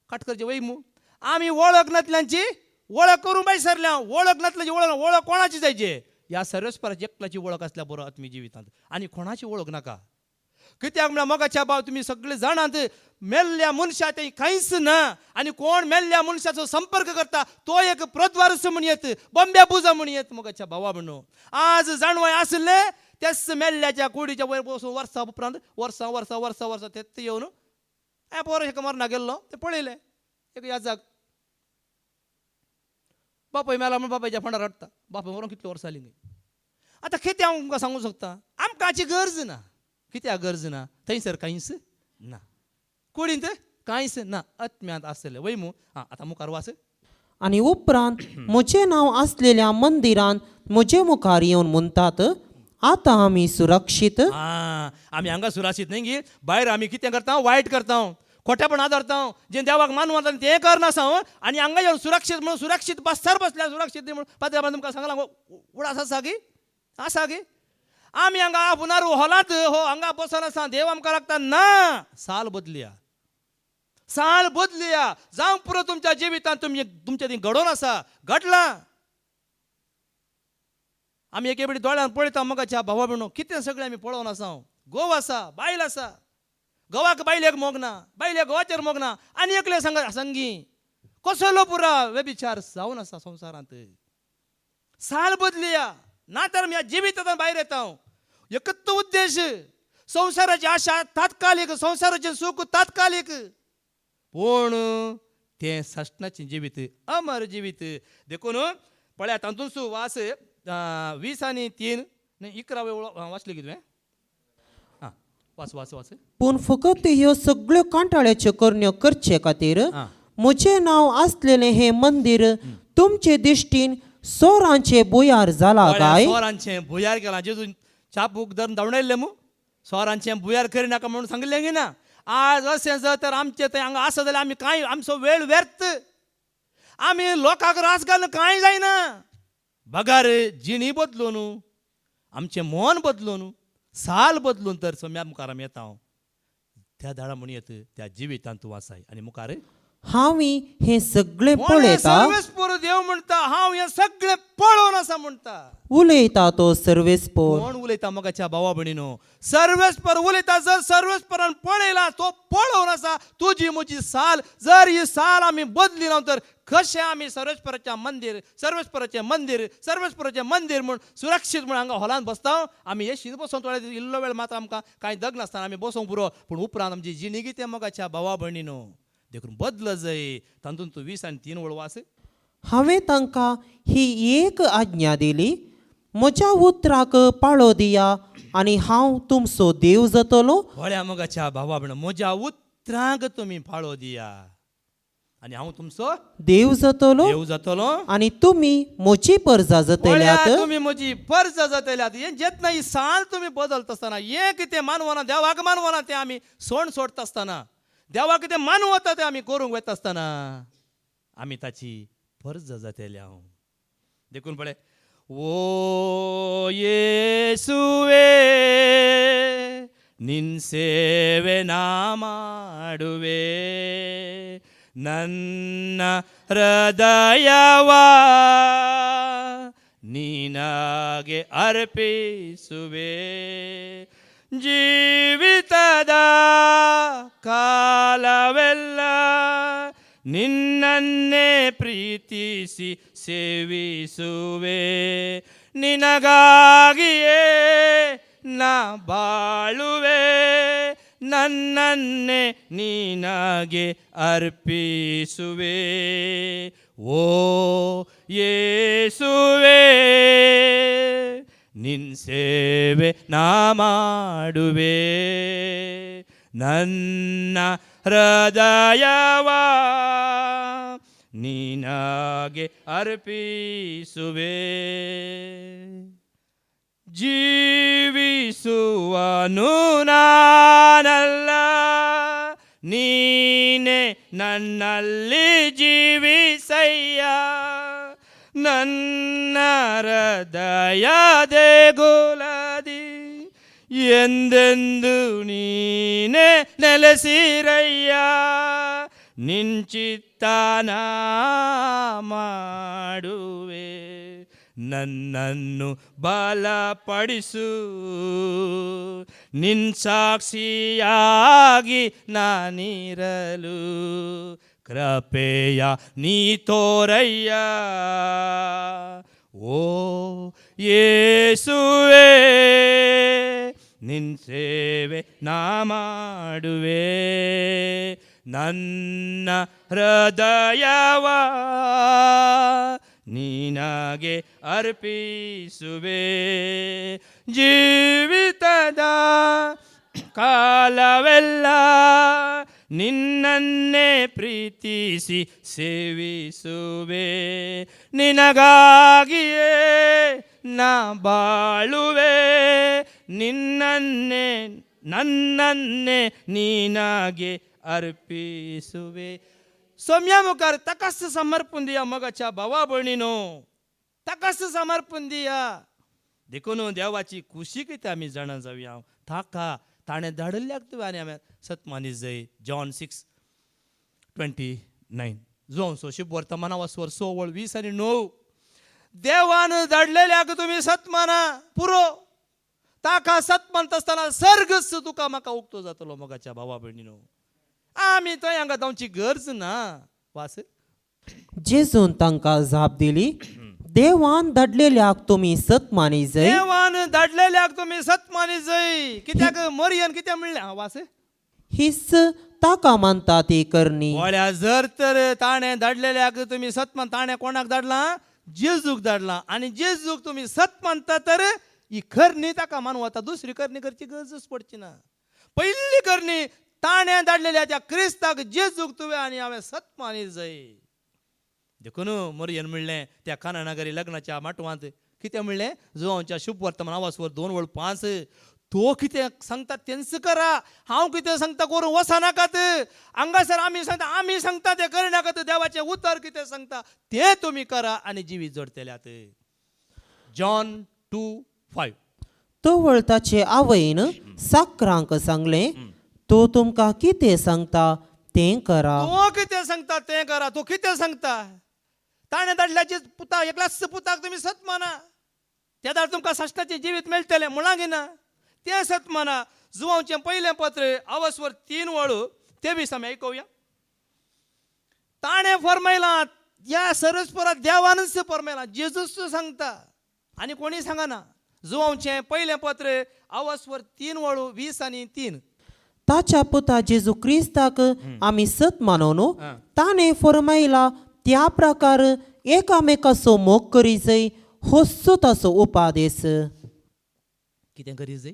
काट करचें वैमू आमी वळख नातल्यांची वळख करूंक बाय सरल्या वळख नातल्याची वळख कोणाची जायची ह्या सर्वेस्पराची एकल्याची वळख आसल्या बरो आत्मी जिवितांत आनी कोणाची वळख नाका कित्याक म्हळ्यार मोगाच्या भाव तुमी सगळे जाणात मेल्ल्या मनशा तें कांयच ना आनी कोण मेल्ल्या मनशाचो संपर्क करता तो एक प्रद्वारस म्हूण येत बंब्या पुजा म्हूण येत मोगाच्या भावा म्हणून आज जाणवय आसले तेच मेल्ल्याच्या कुडीच्या वयर बसून वर्सां उपरांत वर्सां तेच येवन पोर हेका मरना गेल्लो ते पळयलें एक याजाक बापाय मेला म्हूण बापायच्या फंडार हाडटा बापाय मरोन कितलीं वर्सां जालीं आतां कितें हांव तुमकां सांगूंक सोदता आमकां हाची गरज ना कित्याक गरज ना थंयसर कांयच ना कुडींत कांयच ना आत्म्यांत आसतलें वयमू आतां मुखार वास आणि उपरांत म्हजें नांव आसलेल्या मंदिरांत म्हजे मुखार येवन म्हणटात आतां आमी सुरक्षीत आमी हांगा सुरक्षीत न्हय गे भायर आमी कितें करता वायट करता खोटेपण आदरता जे देवाक मानून वता तें करना आनी हांगा येवन सुरक्षीत म्हणून सुरक्षीत बसतार बसल्यार सुरक्षीत न्ही म्हणून पाद्री तुमकां सांगलां उडास आसा गे आमी हांगा पुनार हॉलांत हांगा बसून आसा देव आमकां लागता ना साल बदलुया जावं पुरो तुमच्या जिवितांत तुमचें ती घडोवन आसा घडलां आमी एके बेडी दोळ्यान पळयता मोगाच्या भावा भयणो कितें सगळें आमी पळोवन आसा घोव आसा बायल आसा घोवाक बायलेक मोग ना बायलेक घोवाचेर मोग ना आनी एकले संगी कसलो पुरा व्यभिचार जावन आसा संवसारांत साल बदलुया ना तर ह्या जिवितांत भायर येता एकच उद्देश संवसाराची आशा तात्कालीक संवसाराचें सुख तात्कालीक पूण तें सश्नाचें जिवीत अमर जिवीत देखून पळया तातूंत वास 20 आनी 3 11 वाचले कितें वाच पूण फकत ह्यो सगळ्यो कांटाळ्याच्यो करण्यो करचे खातीर म्हजें नांव आसलेलें हें मंदीर तुमचे दिश्टीन सोरांचे बुयार जाला काय सोरांचें बुयार केलां जेजू चापूक धरून धांवडायल्लें मू सोरांचें बुयार करिनाका म्हणून सांगलें गी ना आज अशें जर तर आमचें थंय हांगा आसा जाल्यार आमी कांय आमचो वेळ व्यर्थ आमी लोकांक रास घालून कांय जायना बगार जिणी बदलून आमचें मन बदलून साल बदलून तर सोम्या मुखार आमी येता त्या दाडा म्हूण येत त्या जिवितांत तूं आसाय आनी मुखार हांवी हें सगळें पळयता सर्वेस्पर देव म्हणटा हांव हें सगळें पळोवन आसा म्हणटा उलयता तो सर्वेस्पर कोण उलयता मोगाच्या भावा भयणीनो सर्वेस्पर उलयता जर सर्वेस्परान पळयला तो पळोवन आसा तुजी म्हजी साल जर ही साल आमी बदली ना तर कशें आमी सर्वेस्पराचें मंदीर म्हूण सुरक्षीत म्हूण हांगा हॉलांत बसता आमी हे शीत बसोन थोडे इल्लो वेळ मात्र आमकां कांय दग नासतना आमी बसोंक पुरो पूण उपरांत आमची जिणगी तें मोगाच्या भावा भयणीनो देखून बदल जाय तातूंत तूं 20 आनी 3 वळ वास हांवें तांकां ही एक आज्ञा दिली म्हज्या उतराक पाळो दिया आनी हांव तुमचो देव जातलो व्हड्या मोगाच्या भावा भयणो म्हज्या उतराक तुमी पाळो दिया आणि हांव तुमचो देव जातलो देव जातलो आणि तुम्ही मोची परजा जातल्यात म्हळ्यार तुम्ही म्हजी फर्ज जातल्यात हे जेतना ही साळ तुम्ही बदलत असताना हे कितें मानवना देवाक मानवना ते आमी सोड सोडता असताना देवाक कितें मानवता ते आमी करूंक वता असताना आमी ताची फर्ज जातले हांव देखून पळय ओ येसुवे ನಿನ್ ಸೇವೆ ನಾ ಮಾಡುವೆ ನನ್ನ ಹೃದಯವ ನಿನಗೆ ಅರ್ಪಿಸುವೆ ಜೀವಿತದ ಕಾಲವೆಲ್ಲ ನಿನ್ನನ್ನೇ ಪ್ರೀತಿಸಿ ಸೇವಿಸುವೆ ನಿನಗಾಗಿಯೇ ನಾ ಬಾಳುವೆ ನನ್ನನ್ನೇ ನಿನಗೆ ಅರ್ಪಿಸುವೆ ಓ ಯೇಸುವೆ ನಿನ್ ಸೇವೆ ನಾ ಮಾಡುವೆ ನನ್ನ ಹೃದಯವ ನಿನಗೆ ಅರ್ಪಿಸುವೆ ಜೀವಿಸುವನು ನಾನಲ್ಲ ನೀನೆ ನನ್ನಲ್ಲಿ ಜೀವಿಸಯ್ಯ ನನ್ನ ಹೃದಯ ದೇಗುಲದಿ ಎಂದೆಂದು ನೀನೆ ನೆಲೆಸಿರಯ್ಯ ನಿಂಚಿತ್ತನ ಮಾಡುವೆ ನನ್ನನ್ನು ಬಲಪಡಿಸು ನಿನ್ ಸಾಕ್ಷಿಯಾಗಿ ನಾನಿರಲು ಕೃಪೆಯ ನೀ ತೋರಯ್ಯ ಓ ಯೇಸುವೆ ನಿನ್ ಸೇವೆ ನಾ ಮಾಡುವೆ ನನ್ನ ಹೃದಯವ ನಿನಗೆ ಅರ್ಪಿಸುವೆ ಜೀವಿತದ ಕಾಲವೆಲ್ಲ ನಿನ್ನನ್ನೇ ಪ್ರೀತಿಸಿ ಸೇವಿಸುವೆ ನಿನಗಾಗಿಯೇ ನಾ ಬಾಳುವೆ ನನ್ನನ್ನೇ ನಿನಗೆ अर्पिसुवे सोम्या मुखार ताकाच समर्पण दिया मगाच्या भावा भयणीनो ताकाच समर्पण दिया देखून देवाची खुशी कितें आमी जाणा जावया ताका ताणें धाडल्याक तुवें आनी हांवें सतमानी जय जॉन 6:29 जोंसो शुभ वर्तमाना वाचवर 6:20-9 देवान धाडलेल्याक तुमी सतमाना पुरो ताका सतमानता आसतना सर्गच तुका म्हाका उक्तो जातलो मगाच्या भावा भयणीनो आमी थंय हांगा जावची गरज ना वास जेजून तांकां जाप दिली देवान धाडलेल्याक तुमी सत मानी जय देवान धाडलेल्याक तुमी सत मानी जय कित्याक मरियन कितें म्हणलें वास हीच ताका मानता ती करणी म्हळ्यार जर तर ताणें धाडलेल्याक तुमी सत मान ताणें कोणाक धाडलां जेजूक धाडलां आनी जेजूक तुमी सत मानता तर ही करणी ताका मानूं वता दुसरी करणी करची गरजच पडची ना पयली करणी ताणें धाडलेल्या त्या क्रिस्ताक जेजूक तुवें आनी हांवें सत मानी जय देखून मरियन म्हणलें त्या कानानागरी लग्नाच्या माटवांत कितें म्हणलें जोआंच्या शुभ वर्तमान वाचवर 2:5 तो कितें सांगता तेंच करा हांव कितें सांगता करूं वचनाकात हांगासर आमी सांगता तें करनाकात देवाचें उतर कितें सांगता तें तुमी करा आनी जिवीत जोडतल्यात जॉन 2:5 तो वळताचे आवयन साकरांक सांगलें तो तुमकां कितें सांगता तें करा तो कितें सांगता तें करा तो कितें सांगता ताणें धाडल्याचे पुताक एकल्याच पुताक तुमी सत माना त्या दार तुमकां साश्टाचें जिवीत मेळटलें मुळांगिना तें सत माना जुवांचें पयलें पत्र अवस्वर 3:23 आमी आयकुया ताणें फरमायलां ह्या सरस्पराक देवानच फरमायलां जेजूस सांगता आनी कोणी सांगना जुवांचें पयलें पत्र अवस्वर 3:20-3 ताच्या पुता जेजू क्रिस्ताक आमी सत मानून ताणें फरमायला त्या प्रकार एकामेकाचो मोग करी जय होसो ताचो उपादेश कितें करी जय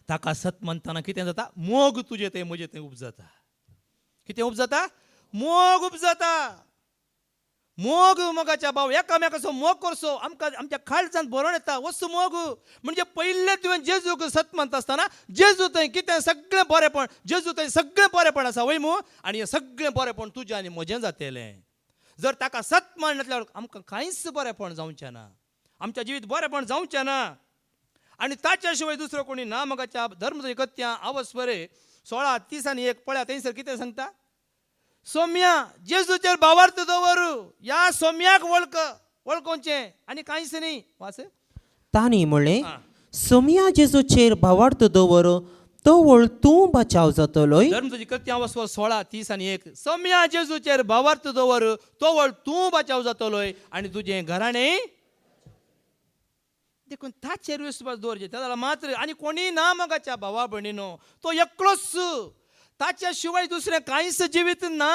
ताका सत म्हणटाना कितें जाता मोग तुजें तें म्हजें तें उपजाता कितें उपजाता मोग उपजाता. मोग मोगाच्या भाव एकामेकाचो मोग करसो आमकां आमच्या खालच्यान बरोवन येता वस्तू मोग. म्हणजे पयले तुवें जेजूक सत म्हणटा आसतना जेजू थंय कितें सगळें बरेंपण, जेजू थंय सगळें बरेंपण आसा वय मू. आनी हें सगळें बरेंपण तुजें आनी म्हजें जातलें. जर ताका सत म्हणल्यार आमकां कांयच बरेंपण जावचें ना, आमच्या जिवीत बरेंपण जावचें ना. आनी ताच्या शिवाय दुसरो कोणी ना. मोगाच्या धर्म कत्या आवस बरे 16:30 पळया थंयसर कितें सांगता. सोम्या जेजूचेर भावार्थ दवरू, या सोम्याक वळखोवचें आनी कांयच न्ही. वाच. तांणी म्हणलें, सोम्या जेजूचेर भावार्थ दवर, तो वळ तूं बचाव जातलोय. धर्म कत्या आवस 16:30 सोम्या जेजूचेर भावार्थ दवर, तो वळ तूं बचाव जातलोय आनी तुजें घराणें. देखून ताचेर विस्वास दवरचे जाल्यार मात्र. आनी कोणी ना मोगाच्या भावा भयणीनो, तो एकलोच. ताच्या शिवाय दुसरें कांयच जिवीत ना.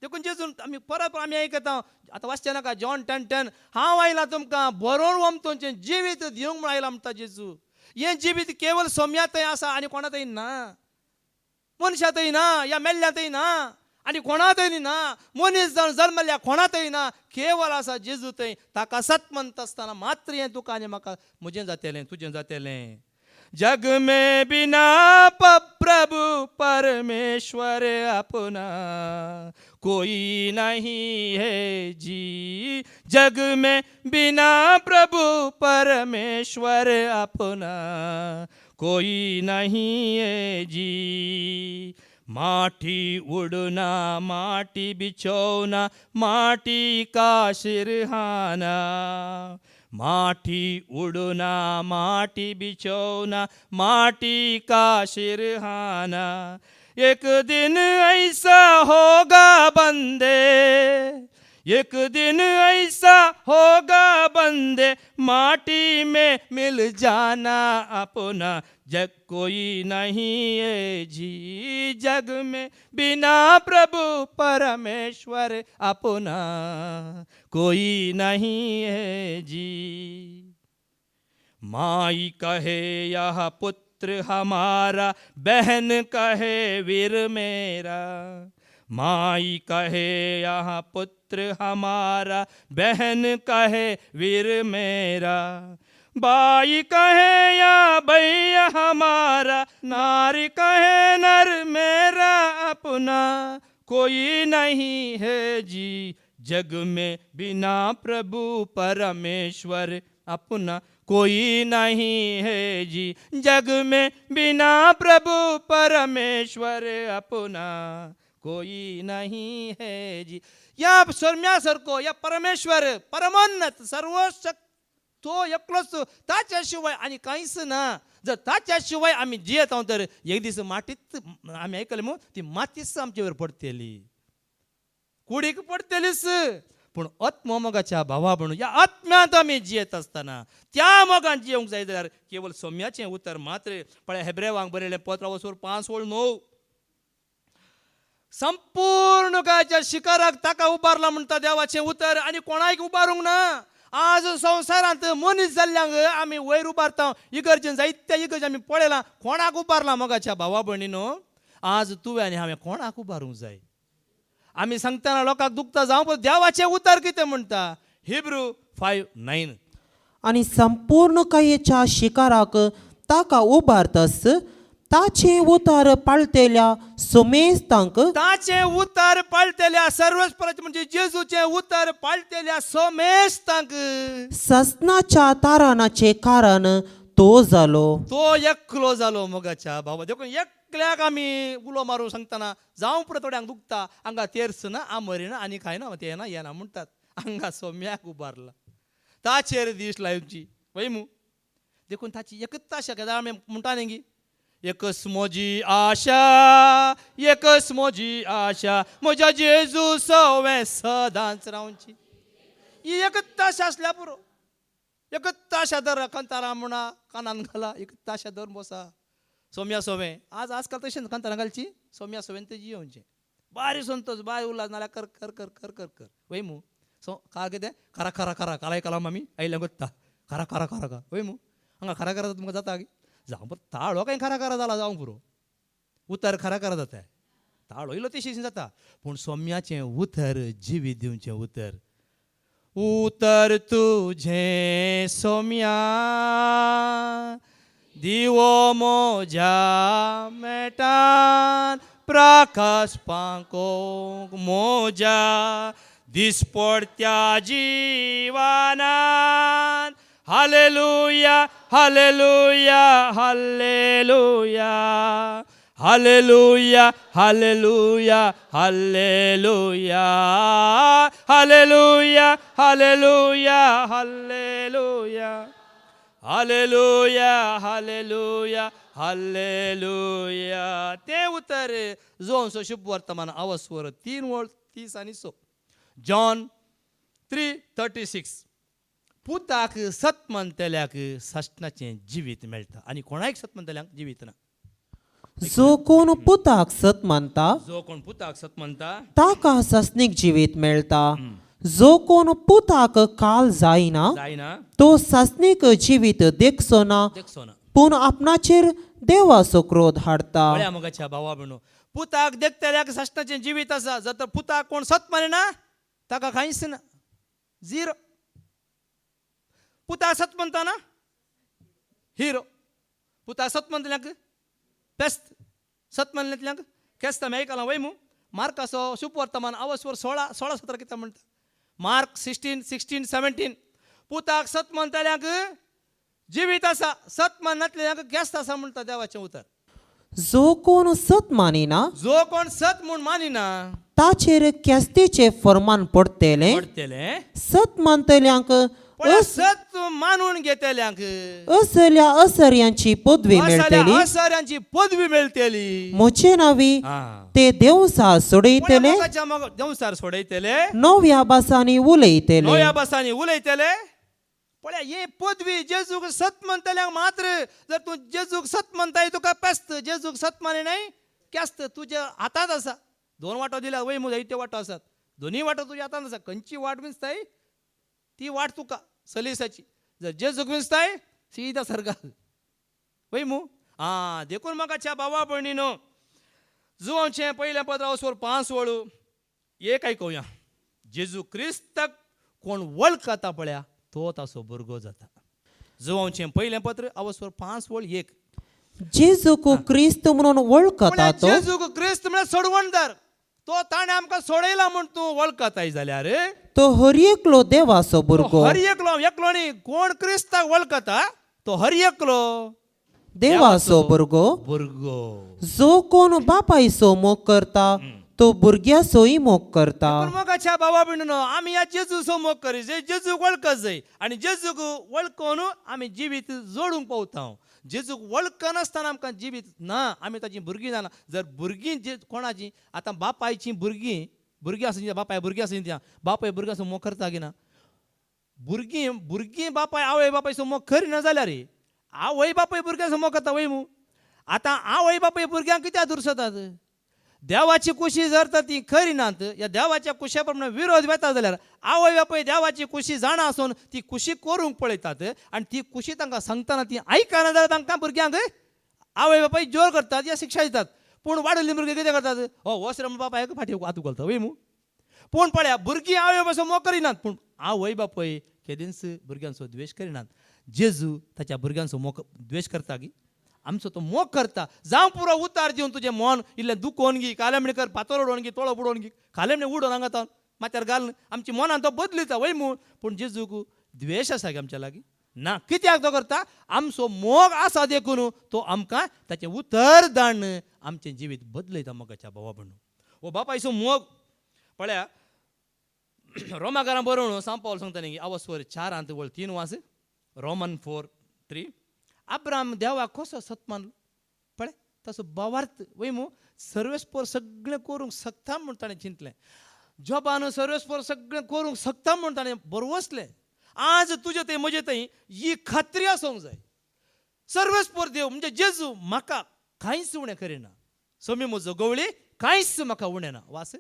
देखून जेजून आमी परत आमी आयकता आतां वाचचें नाका जॉन 10:10 हांव आयलां तुमकां बरोवन वमतोचें जिवीत दिवंक म्हूण आयलां म्हणटा जेजू. हें जिवीत केवळ सोम्या थंय आसा आनी कोणा थंय ना. मनशा थंय ना, या मेल्ल्या थंय ना, आनी कोणा थंय ना. मनीस जावन जल्मल्या कोणा थंय ना. केवळ आसा जेजू थंय. ताका सत म्हणटा आसतना मात्र हें तुका आनी म्हाका म्हजें जातलें, तुजें जातलें. जग में बिना प्रभु परमेश्वर अपना कोई नहीं है जी. जग में बिना प्रभु परमेश्वर अपना कोई नहीं है जी. माटी उड़ना माटी बिछोना माटी का सिरहाना. माटी उड़ना माटी बिछोना माटी का सिरहाना. एक दिन ऐसा होगा बंदे, एक दिन ऐसा होगा बंदे, माटी में मिल जाना अपना. जग कोई नहीं है जी. जग में बिना प्रभु परमेश्वर अपना कोई नहीं है जी. माई कहे यह पुत्र हमारा, बहन कहे वीर मेरा. माई कहे यह पुत्र हमारा, बहन कहे वीर मेरा. बाई कहे या भैया हमारा, नारी कहे नर मेरा अपना कोई नहीं है जी. जग में बिना प्रभु परमेश्वर अपना कोई नहीं है जी. जग में बिना प्रभु परमेश्वर अपना कोई नहीं है जी. या सोम्यासारको या परमेश्वर परमोन्नत सर्वशक्त तो एकलोच. ताच्या शिवाय आनी कांयच ना. जर ताच्या शिवाय आमी जियेत आहोत तर एक दीस मातीच आमी आयकलें मू ती मातीच आमचे वयर पडटली, कुडीक पडटलीच. पूण आत्म मोगाच्या भावा म्हणून या आत्म्यांत आमी जियेत आसतना त्या मोगान जियोंक जाय जाल्यार केवळ सोम्याचें उतर मात्र. पळय हेब्रेवांक बरयलें पत्र 5:9 संपूर्ण गायच्या शिकाराक ताका उबारला म्हणटा देवाचें उतर. आनी कोणाक उबारूंक ना. आज संवसारांत मनीस जाल्ल्यांक आमी वयर उबारता. इगर्जेन जायत्या इगर्ज आमी पळयलां कोणाक उबारला मोगाच्या भावा भयणीनो. आज तुवें आनी हांवें कोणाक उबारूंक जाय. आमी सांगतना लोकांक दुखता जावं पण देवाचें उतर कितें म्हणटा. हिब्रू 5:9 आनी संपूर्ण कायेच्या शिकाराक ताका उबारतस, ताचे उतार पाळतेल्या सोमेस्तांक. ताचे उतार पाळतेल्या सर्वस्पराचे म्हणजे जेजूचे उतार पाळतेल्या सोमेस्तांक ससनाच्या तारानाचे कारण तो जालो. तो एकलो जालो मोगाच्या भावा. देखून एकल्याक आमी उलो मारूं सांगतना जावं पुरो थोड्यांक दुखता. हांगा तेर्स ना आमरीना आनी कांय ना ते ना येना म्हणटात. हांगा सोम्याक उबारला ताचेर दीस लावची वय मू. देखून ताची एकच आशा केदार आमी म्हणटा न्ही एकच म्हजी आशा, एकच म्हजी आशा म्हज्या जेजू सवे सदांच रावची. ही एकच आशा आसल्या पुरो. एकच आशा धर कांतारा म्हणा कानान घाला. एकच आशा धर बसा. सोम्या सोवे आजकाल तशें कांतारा घालची. सोम्या सोवेन ते जियोवचें. बारी संतोष बाय उल्हास नाल्यार कर कर कर कर कर कर वय मू. सो का कितें खरा खरा खरा कालाय कालाम आमी आयल्या गोत्ता खरा खरा खरा का वय मू. हांगा खरा खरा तुमकां जाता जावं पण ताळो कांय खरा खरा जाला जावं पुरो. उतर खरा खरा जाता. ताळ वयलो ते शिशीन जाता पूण सोम्याचें उतर जिवीत दिवचें उतर उतर तुझें सोम्या दिवो मोज्या मेटान प्रकाश पांकोंक मोज्या दिसपडत्या जिवानान हालेलुया हालेलुया हालेलुया हालेलुया हालेलुया हालेलुया हालेलुया हालेलुया हालेलुया हालेलुया हालेलुया हालेलुया ते उतर जोन शुभ वर्तमान अवस्वर 3 वळ 30 आणि 100 जॉन 3:36 पुताक सत म्हणटल्याक सस्नाचें जिवीत मेळटा आनी कोणाक सत म्हणटल्यांक जिवीत ना जो कोण पुताक सत मानता जो कोण पुताक सत म्हणटा ताका सस्नीक जिवीत मेळटा जो कोण पुताक काल जायना जायना तो सस्नीक जिवीत देखचो ना देखसो ना पूण आपणाचेर देवाचो क्रोध हाडता पळया मगाच्या भावा भयणो पुताक देखतल्याक सस्नाचें जिवीत आसा जर तर पुताक कोण सत म्हणना ताका कांयच ना झिरो पुताक सत म्हणटा ना हिरो पुताक सत म्हणटल्यांक बेस्ट सत म्हणल्यातल्यांक केस्त मेळकलां वयमू मार्काचो शुभ वर्तमान अवस्वर 16-17 कितें म्हणटा मार्क 16-17 पुताक सत म्हणटल्यांक जिवीत आसा सत म्हणनातल्यांक केस्त आसा म्हणटा देवाचें उतर जो कोण सत मानिना जो कोण सत म्हूण मानिना ताचेर केस्तेचे फर्मान पडटले पडटलें सत मानतल्यांक पण सत मानून घेतल्यांक असल्या असर्यांची पदवी मेळटली असऱ्यांची पदवी मेळटली म्हजे नावी ते देवसार सोडयतले देवसार सोडयतले नव्या भासांनी उलयतले नव्या भासांनी उलयतले पळया हे पदवी जेजूक सत म्हणटल्यांक मात्र जर तूं जेजूक सत म्हणटाय तुका पेस्त जेजूक सत माने नाही केस्त तुज्या हातांत आसा 2 वाटो दिल्या वय मुजा ते वाटो आसात दोनी वाटो तुज्या हातांत आसा खंयची वाट विंचताय ती वाट तुका सलीसाची जर जेजूक विंचताय सीधा सर्गाक वय मू देखून म्हाका बाबा भयणीनो जुवांचें पयलें पत्र अवस्वर 5 वळू एक आयकुया जेजू क्रिस्ताक कोण वळखता पळया तो ताचो भुरगो जाता जुवांचें पयलें पत्र अवस्वर 5 वळ 1 जेजूक क्रिस्त म्हणून वळखता तो जेजूक क्रिस्त म्हळ्यार सोडवणदार तो ताणें आमकां सोडयला म्हूण तूं वळखताय जाल्यार तो हर एकलो देवाचो भुरगो हर एकलो न्ही कोण क्रिस्ताक वळखता तो हर एकलो देवाचो भुरगो जो कोण बापायचो मोग करता तो भुरग्याचोय मोग करता मोगाच्या बाबा भयणीनो आमी ह्या जेजूचो मोग करी जेजूक वळखत जाय आनी जेजूक वळखून आमी जिवीत जोडूंक पावता जेजूक वळखनासतना आमकां जिवीत ना आमी ताची भुरगीं जाना जर भुरगीं जे कोणाची आतां बापायची भुरगीं आसा बापाय भुरगीं आसा त्या बापाय भुरग्याचो मोग करता की ना भुरगीं बापाय आवय बापायचो मोग करिना जाल्यार आवय बापाय भुरग्याचो मोग करता वय मू आतां आवय बापाय भुरग्यांक कित्याक दुरसतात देवाची कुशी जर तर ती खरी नात या देवाच्या कुशा प्रमाणे विरोध येता जाल्यार आवय बापाय देवाची कुशी जाणा आसून ती कुशी करूंक पळयतात आनी ती कुशी तांकां सांगतना ती आयकना जाल्यार तांकां भुरग्यांक आवय बापाय जोर करतात या शिक्षा दितात पूण वाडयल्ली भुरगीं कितें करतात वस्र म्हूण बापायक फाटी हातू घालता वय मू पूण पळया भुरगीं आवय बापायचो मोग करिनात पूण आवय बापाय केदींच भुरग्यांचो द्वेश करिनात जेजू ताच्या भुरग्यांचो मोग द्वेश करता की आमचो तो मोग करता जावं पुरो उतार दिवन तुजें मन इल्लें दुखोवन घे कालेमणी कर पातळ उडोवन घे तोळो बुडोवन घे कालेमणी उडोवन हांगा माथ्यार घाल आमच्या मनान तो बदलिता वय म्हूण पूण जेजूक द्वेश आसा की आमच्या लागीं ना कित्याक तो करता आमचो मोग आसा देखून तो आमकां ताचें उतर धाडन आमचें जिवीत बदलयता मोगाच्या भावा भयणो हो बापायचो मोग पळया रोमाकारां बरोवन सांग पावल सांगता न्ही अवस्वर 4:3 वाच रोमन 4:3 अब्राम देवाक कसो सत मानलो पळय तसो भावार्थ वय मू सर्वेस्पर सगळें करूंक शकता म्हूण ताणें चिंतलें जॉबान सर्वेस्पर सगळें करूंक शकता म्हूण ताणें बरवसलें आज तुजे थंय म्हजे थंय ही खात्री आसूंक जाय सर्वेस्पर देव म्हणजे जेजू म्हाका कांयच उणें करिना सोमी म्हजो गवळी कांयच म्हाका उणें ना वास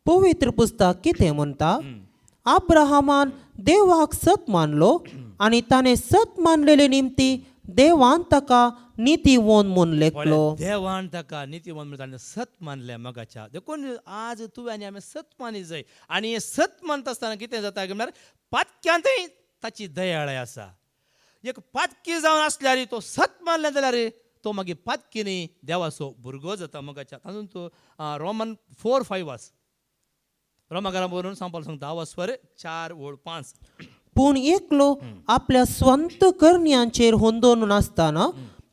पवित्र पुस्तक कितें म्हणटा अब्राहमान देवाक सत मानलो आनी ताणें सत मानलेले निमती देवान ताका नितीवोन म्हूण लेखलो देवान ताका नितीवन म्हणून सत मानल्या मगाच्या देखून आज तूं आनी आमी सत मानी जाय आनी हे सत मानता आसतना कितें जाता म्हळ्यार पातक्यांतय ताची दयाळाय आसा एक पातकी जावन आसल्यार तो सत मानले जाल्यार तो मागीर पातकीनी देवाचो भुरगो जाता मगाच्या तातूंत तूं रोमन 4:5 वाच रोमाकारां बरोवन सांगपाक सांगता 4:4-5 पूण एकलो आपल्या स्वंत करण्यांचेर हुंदोन नासतना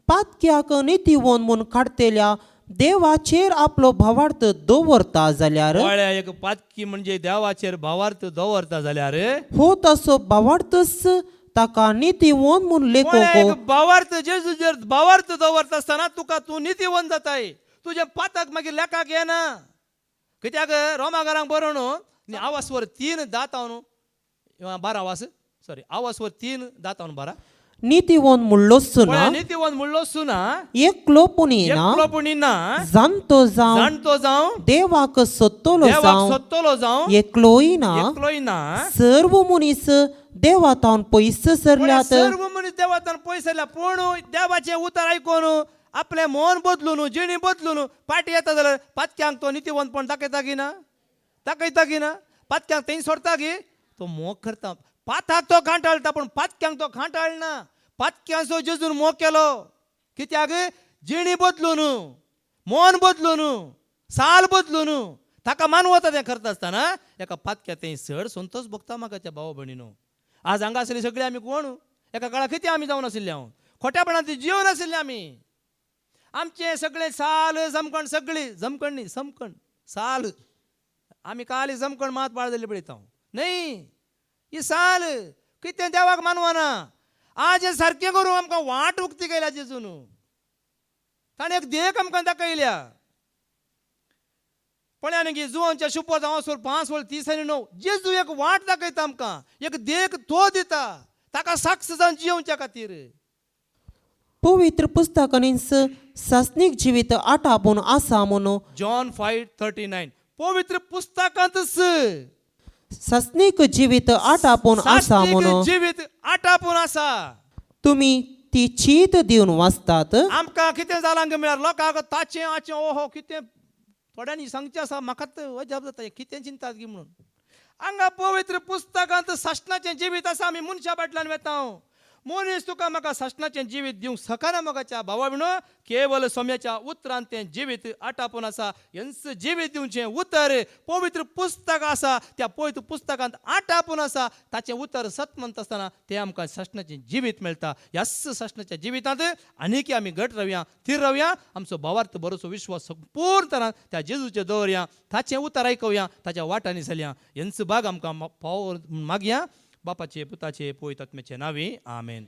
पातक्याक नितीवोन म्हूण काडतेल्या देवाचेर आपलो भावार्थ दवरता जाल्यार एक पातकी म्हणजे देवाचेर भावार्थ दवरता जाल्यार हो तसो भावार्थच ताका नितीवोन म्हूण लेखोको भावार्थ जेजूचेर भावार्थ दवरता आसतना तूं नितीवन जाताय तुजे पाताक मागीर लेखाक येना कित्याक रोमाकारांक बरोवन आवासवर 3 दातावन 12 वास सॉरी आवासवर 3 दातावन 12 नितीवोन म्हणलो सुना नितीवन म्हणलो सुना एकलो पुणीना जाणतो जावं देवाक सोदतलो जावं एकलोय ना सर्व मनीस देवातावन पयस सरल्यात सर्व मनीस देवातावन पयस सरल्या पूण देवाचे उतर आयकून आपले मन बदलून जिणी बदलून पाटी येता जाल्यार पातक्यांक तो नितीवंतपण दाखयता की ना पातक्यांक थंय सोडता की तो मोग करता पाताक तो खांटाळटा पूण पातक्यांक तो खांटाळना पातक्यांचो जेजून मोग केलो कित्याक जिणी बदलून मन बदलून साल बदलून ताका मानवता तें करता आसतना एका पातक्या थंय चड संतोश भोगता म्हाका भावा भयणीनो आज हांगा आसली सगळीं आमी कोण एका काळार कितें आमी जावन आशिल्ले हांव खोट्यापणान ती जिवन आशिल्ले आमी आमचे सगळे साल जमकण सगळी जमकण न्ही समकण साल आमी काली जमकण मात बाळ जाल्ली पळयता न्ही ही साल कितें देवाक मानवना आज हे सारकें करूं आमकां वाट उक्ती केल्या जेजून ताणें एक देख आमकां दाखयल्या पळया न्ही जुवांच्या शुपर 5:30-9 जेजू एक वाट दाखयता आमकां एक देख तो दिता ताका साक्ष जावन जियोवच्या खातीर पवित्र पुस्तकांनीच सासनीक जिवीत आटापून आसा म्हणून जॉन 5:39 पवित्र पुस्तकांतच सासनीक जिवीत आटापून आसा म्हणून जिवीत आटापून आसा तुम्ही ती चीत दिवन वाचतात आमकां कितें जालां म्हळ्यार लोकांक ताचें आचें ओहो कितें थोड्यांनी सांगचें आसा म्हाका अजाप जाता कितें चिंतात गी म्हणून हांगा पवित्र पुस्तकांत सासणाचें जिवीत आसा आमी मनशा फाटल्यान वेता मनीस तुका म्हाका सासणाचें जिवीत दिवंक शकना मोगाच्या भावा भयणो केवल सोम्याच्या उतरांत तें जिवीत आटापून आसा हेंच जिवीत दिवचें उतर पवित्र पुस्तक आसा त्या पवित्र पुस्तकांत आटापून आसा ताचें उतर सत म्हणटा आसतना तें आमकां सासणाचें जिवीत मेळटा ह्याच सासणाच्या जिवितांत आनीक आमी घट रावया थीर रावया आमचो भावार्थ बरोसो विश्वास संपूर्ण तरान त्या जेजूचेर दवरया ताचें उतर आयकवया ताच्या वाटांनी चलया हेंच भाग आमकां पाव मागया बापाचे पुताचे पवित्र आत्म्याचे नावे आमेन